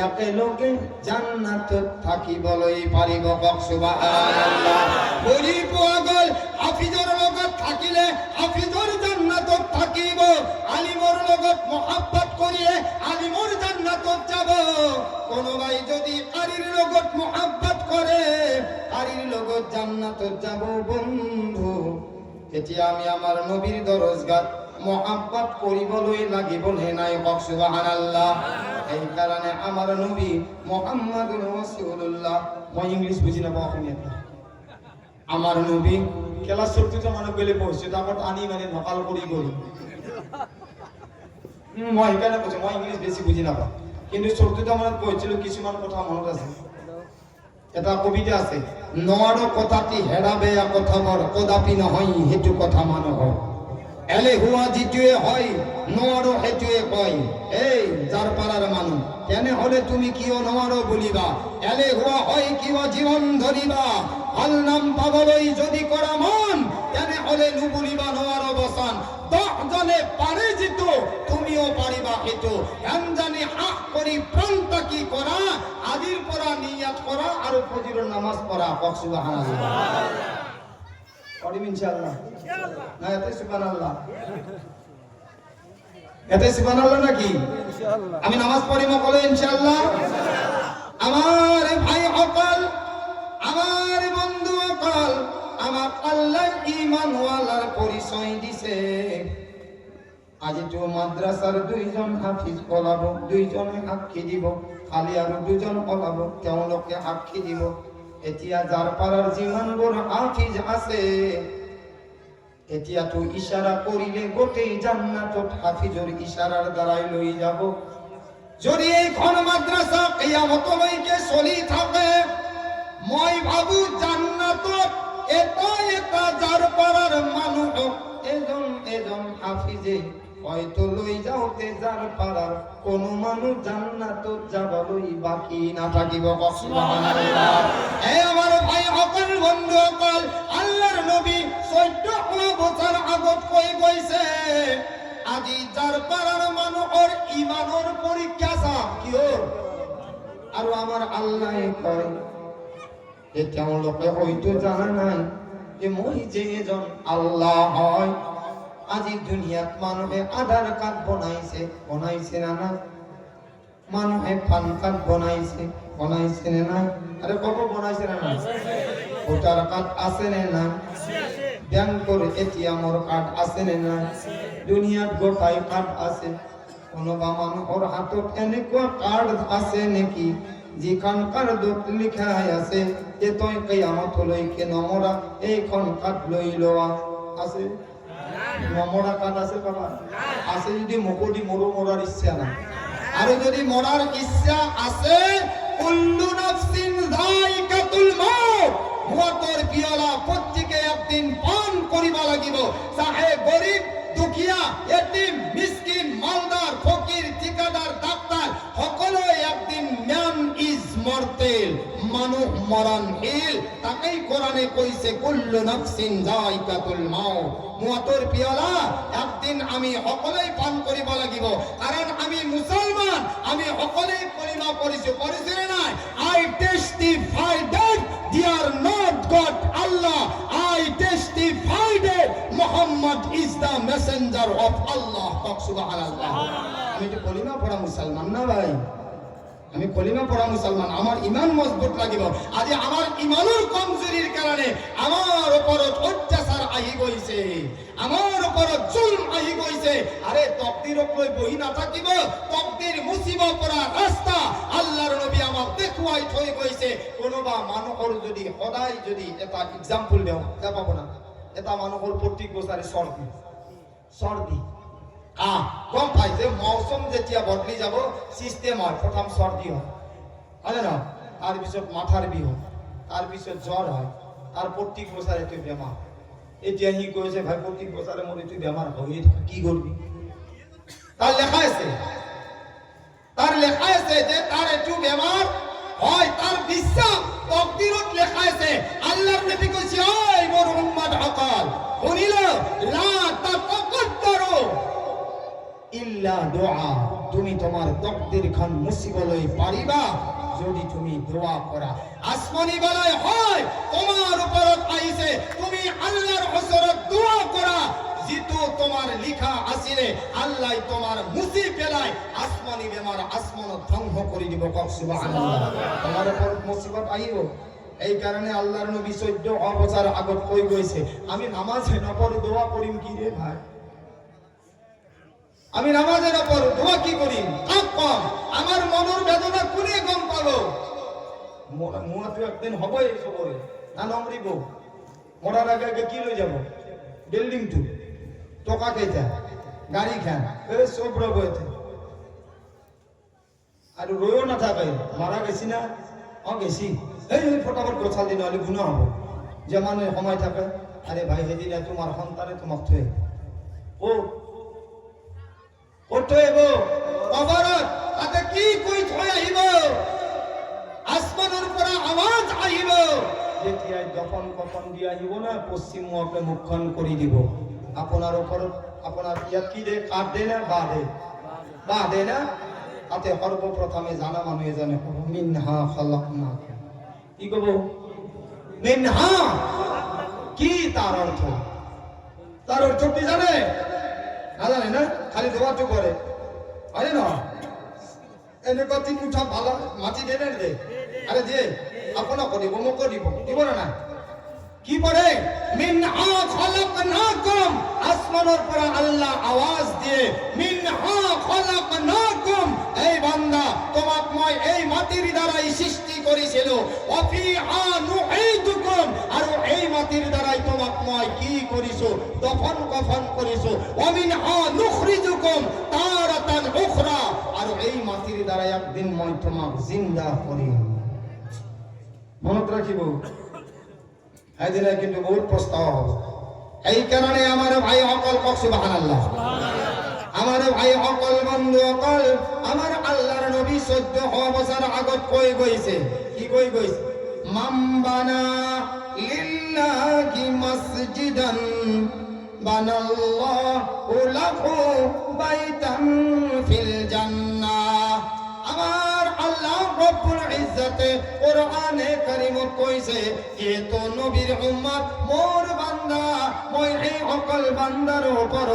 একেলগে জান্নাতত থাকিবলৈ পাৰিব। কওক সুবহানাল্লাহ। বুজি পোৱা গ'ল হাফিজৰ লগত থাকিলে হাফিজৰ জান্নাতত থাকিব, আলিমৰ লগত মহব্বত কৰিলে আলিমৰ জান্নাতত যাব। কোনোবাই যদি কারির লগত মহব্বত কৰে কারির লগত জান্নাতত যাব। বন্ধু এতিয়া আমি আমাৰ নবীৰ দৰজগাত মহব্বত কৰিবলৈ লাগিব নে নাই? কওক সুবহানাল্লাহ। এই কাৰণে আমাৰ নবী মুহাম্মাদুৰ রাসূলুল্লাহ। মই ইংলিশ বুজি নাপাওঁ অসমীয়াত। আমাৰ নবী ক্লাস 14 মানুহ গলে পঢ়িছে তাকত আনি মানে নকাল কৰি গ'ল। মই সেইকাৰণে কৈছো মই ইংলিশ বেছি বুজি নাপাওঁ, কিন্তু 14 মানত পঢ়িছিলো কিছুমান কথা মনত আছে। এটা কবিতা আছে নোৱাৰো কথাটি হেৰাবে কথাবৰ কদাপি নহয় হেতু কথা মানুহৰ। এলেহুৱা যিটোৱে হয় নোৱাৰো সেইটোৱে কয়। এই যাৰ পাৰাৰ মানুহ তেনেহলে তুমি কিয় নোৱাৰো বুলিবা? এলেহুৱা হয় কিয় জীৱন ধৰিবা? ভাল নাম পাবলৈ যদি কৰা মন তেনেহলে নুবুলিবা নোৱাৰো বচন। 10 জনে পাৰে যিটো তুমিও পাৰিবা সেইটো। জানি হাক কৰি প্ৰাণটা কি কৰা আজিৰ পৰা নিয়াত কৰা আৰু ফজৰৰ নামাজ পঢ়া। কওক সুবহানাল্লাহ। পঢ়িম ইনশাআল্লাহ। না এতে সুবহানাল্লাহ, এতে সুবহানাল্লাহ নাকি? ইনশাআল্লাহ আমি নামাজ পড়িম কলে ইনশাআল্লাহ। আমার ভাই সকল, আমার বন্ধু সকল, আমার আল্লাহ ঈমানওয়ালার পরিচয় দিছে। আজিতো মাদ্রাসার 2 জন হাফিজ ওলাব, 2 জনে সাক্ষী দিব, খালি আৰু 2 জন ওলাব তেওঁলোকে সাক্ষী দিব। এতিয়া যাৰ পাৰাৰ যিমানবোৰ হাফিজ আছে এতিয়াতো ইশারা করিলে গোটেই জান্নাতত হাফিজৰ ইশারার দ্বাৰাই লৈ যাব। যদি এইখন মাদ্রাসা কিয়ামতলৈকে চলি থাকে মই ভাবো জান্নাতত এটা যাৰ পাৰাৰ মানুহ এজন হাফিজে হয়তো লৈ যাওঁতে যাৰ পাৰাৰ কোনো মানুহ জান্নাতত যাবলৈ বাকি নাথাকিব। কওক সুবহানাল্লাহ। এই আমার ভাই সকল বন্ধু সকল, আল্লাহর নবী 14 বছর আগত কৈ গৈছে আজি যাৰ পাৰাৰ মানুহৰ ইমানৰ পৰীক্ষা চাওক কিয়। আৰু আমাৰ আল্লাহ কয় যে তেওঁলোকে হয়তো জানা নাই যে মই যে এজন আল্লাহ হয়। আজি দুনিয়াত মানুহে আধাৰ কাৰ্ড বনাইছে না নাই? মানুহে পান কাৰ্ড বনাইছে নে নাই? আরে কত বনাইছে না নাই? ভোটার কার্ড আছে নে নাই? ব্যাংকৰ এটিএমৰ কাৰ্ড আছে নে নাই? দুনিয়াত গোটাই কাৰ্ড আছে। কোনোবা মানুহৰ হাতত এনেকুৱা কাৰ্ড আছে নেকি যিখানকার দুখ লিখাই আছে যে তই কিয়ামত লৈকে নমৰা এইখন কাঠ লৈ লোৱা আছে নমৰা কাঠ আছে বাবা আছে যদি মুকদি মৰো মৰাৰ ইচ্ছা নাই আর যদি মরার ইচ্ছা আছে কুল্লু নাফসিন যায়িকাতুল মাউত মওয়াতর পিয়ালা প্রত্যেকে একদিন পান করিবা লাগিব চাহে গরিব দুখিয়া এতিম মিসকিন মালদার ফকির ঠিকাদার ডাক্তার সকলে একদিন ম্যান ইজ মর্টেল মানুষ মরণশীল তাকেই কোরআনে কইছে কুল্লু নাফসিন যায়িকাতুল মাউত মওয়াতর পিয়ালা একদিন আমি সকলেই পান করিব লাগিব কারণ আমি মুসলমান আমি সকলেই কলিমা পড়িছো পড়িছে নাই I testify that there not god Allah I testify that Muhammad is the messenger of Allah সুবহানাল্লাহ আমি তো কলিমা পড়া মুসলমান না ভাই আমি কলিমা পড়া মুসলমান আমার ইমান মজবুত লাগিব আজি আমার ইমানের কমজোরির কারণে আমার উপর অত্যাচার আহি গৈছে আমার উপর জুলম আহি গৈছে আরে তকদির উপরে বহি না থাকিব তকদির মুসিবত পড়া রাস্তা আল্লাহর নবী আমাক দেখুৱাই থৈ গৈছে কোনোবা মানুহৰ যদি সদায় যদি এটা এক্সাম্পল দেও যাব না এটা মানুহৰ প্ৰত্যেক বছৰে সর্দি গম পাই যে মৌসুম যেতিয়া বদলি যাব সিস্টেম হয় প্রথম সর্দি হয় হয় না তাৰপিছত মাথার বিষ হয় তাৰপিছত জ্বৰ হয় তার প্রত্যেক বছরে তুই বেমার এতিয়া সি কৈছে ভাই প্রত্যেক বছরে মোৰ এইটো বেমার হয়ে কি করবি তার লেখা আছে যে তার একটু বেমার হয় তার বিশ্বাস তকদিরত লেখা আছে আল্লাহর নবী কইছে ওই মোর উম্মত হকল শুনিল লা তাতাকাদ্দারু ইল্লা দুআ তুমি তোমার তকদির খান মুসিবতলৈ পারিবা যদি তুমি দোয়া করা আসমানি বেলায় হয় তোমার উপরত আইছে তুমি আল্লাহর হযরত দোয়া করা যেটো তোমার লিখা আছিলে আল্লাহ তোমার মুসি পেলায় আসমানি বেমার আসমান ধ্বংস করে দিব সুবহানাল্লাহ তোমার উপর মুসিবত আইব এই কারণে আল্লাহর নবী 14 বছর আগত কই গৈছে আমি নামাজে নপড়ি দোয়া করিম কি রে ভাই আমি নামাজের উপর দোয়া কি করি কম আমার মনের বেদনা কোনে গম পাবো মোয়া তো একদিন হবই সবরে না নমরিব মরার আগে আগে কি লই যাব বিল্ডিং টু টাকা কেটা গাড়ি খান এ সব রবতে আর রইও না থাকে মারা গেছি না গেছি এই ফটাফট গোছাল দিন হলে গুনাহ হবো যে মানে সময় থাকে আরে ভাই হেদিনা তোমার সন্তানে তোমাক থৈ ও ওঠেব কবরত তাতে কি কই থৈ আহিব আসমানের পৰা আওয়াজ আহিব যেতিয়া দফন কফন দি আহিব না পশ্চিম মুখে মুখখন কৰি দিব আপোনাৰ ওপৰত আপোনাৰ ইয়াত কি দে কাট দে না বা দে না তাতে সর্বপ্রথমে জানা মানুহে জানে মিনহা খালাকনাকুম কি কব মিনহা কি তার অর্থ কি জানে না জানে না খালি দোয়াটো করে আরে না এনেকুৱা তিন মুঠা ভালা মাটি দে দে আরে দে আপনা কৰিব মোক দিব না কি পড়ে মিনহা খালাকনাকুম আসমানের পৰা আল্লাহ আওয়াজ দিয়ে মিনহা খালাকনাকুম এই বান্দা তোমাক মই এই মাটির দ্বারাই সৃষ্টি করেছিল ওয়াফিহা নুঈদুকুম আর এই মাটির দ্বারাই তোমাক মই কি করিছো দফন কফন করিছো ওয়া মিনহা নুখরিজুকুম তারাতান উখরা আর এই মাটির দ্বারাই একদিন মই তোমাক জিন্দা করিম মনত রাখিব এদিনে কিন্তু বহুত প্রস্তাব হবে এই কারণে আমার ভাই সকল কক সুবহানাল্লাহ আমার ভাই সকল বন্ধু সকল আমার আল্লাহর নবী 14 বছর আগত কই গৈছে কি কই গৈছে মামবানা লিল্লাহি মসজিদান বানাল্লাহু লাহু বাইতান ফিল জান্নাহ আমার আল্লাহ রব্বুল ইজ্জতে কোরআনে কারীমত কইছে কে তো নবীর উম্মত মোর বান্দা মই এই সকল বান্দার উপর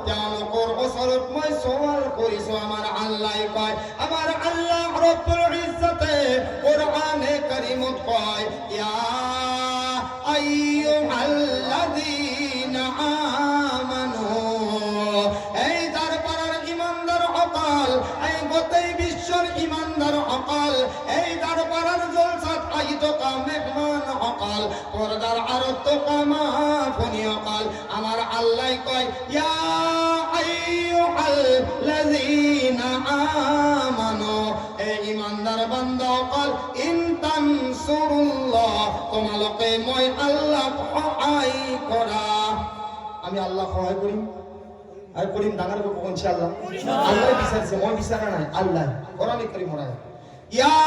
তেওঁলোকৰ ওচৰত মই সওয়াল কৰিছো আমার আল্লাহ কয় আমার আল্লাহ রব্বুল ইজ্জতে কোরআনে কারীমত কয় ইয়া আইয়ুহাল্লাযীনা আমানু এই দরবারের ইমানদার সকল এই গোটেই বিশ্বর ইমানদার সকল এই মেহমান অকাল পর্দার আরত কামা ফনি অকাল আমার আল্লাহ কয় ইয়া আইয়ুহাল্লাযীনা আমানু এ ঈমানদার বান্দা অকাল ইন তানসুরুল্লাহ তোমালোকে মই আল্লাহ সহায় করা আমি আল্লাহ সহায় করিম আর করিম ডাঙর গো কোনছে আল্লাহ আল্লাহ বিচারছে মই বিচারা নাই আল্লাহ কোরআনে কারীম মনে ইয়া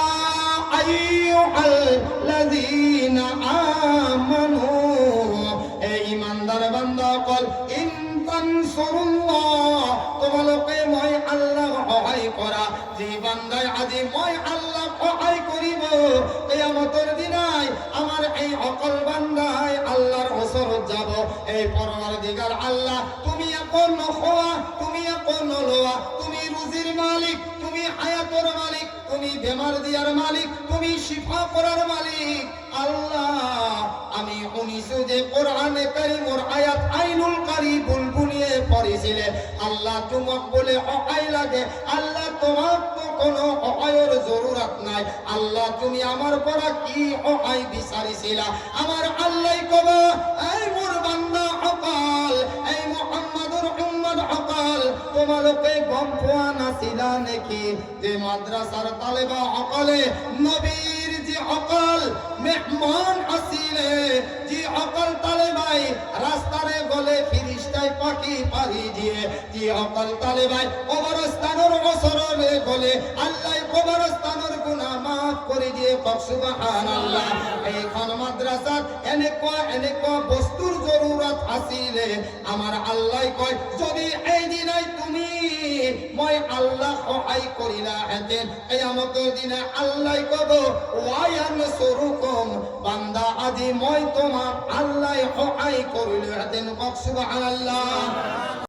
আইয়ুহাল্লাযীনা আমানু এ ঈমানদার বান্দা কল ইন তানসুরুল্লাহ তোমালোকে মই আল্লাহ সহায় করা যে বান্দায় আজি মই আল্লাহ সহায় করিব কিয়ামতের দিনাই আমার এই অকল বান্দায় আল্লাহর হযরত যাব এই পরওয়ারদিগার আল্লাহ তুমি এখন খোয়া তুমি এখন লোয়া তুমি রুজির মালিক তুমি হায়াতের মালিক তুমি বেমার দিয়ার মালিক তুমি শিফা করার মালিক আল্লাহ আমি শুনিছো যে কোরআনে কারীমের আয়াত আইনুল কারী বুলবুলিয়ে পড়িছিলে আল্লাহ তোমাক বলে সহায় লাগে আল্লাহ তোমাক তো কোনো সহায়ের জরুরত নাই আল্লাহ তুমি আমার পরা কি সহায় বিচাৰিছিলা আমার আল্লাহ কব এই মোর বান্দা অকাল এই মুহাম্মদুর উম্মত অকাল তোমালোকে গম পোৱা নাছিলা নেকি যে মাদ্রাসার তালেবা অকলে নবীর যে অকল মেহমান আসিলে যে অকল তালেবাই রাস্তারে গলে ফিরিস্তায় পাখি পারি দিয়ে যে অকল তালেবাই কবরস্থানের অসরলে গলে আল্লাহ কবরস্থানের গুনাহ মাফ করে দিয়ে সুবহানাল্লাহ এইখন মাদ্রাসাত এনেকুৱা বস্তুর জরুরত আসিলে আমার আল্লাহ কয় যদি এই দিনাই তুমি মই আল্লাহ সহায় করিলা হেতেন কিয়ামতের দিনে আল্লাহ কব ওয়ায়ানসুরুকুম বান্দা আজি মই তোমাক আল্লাহ সহায় করিলা হেতেন সুবহানাল্লাহ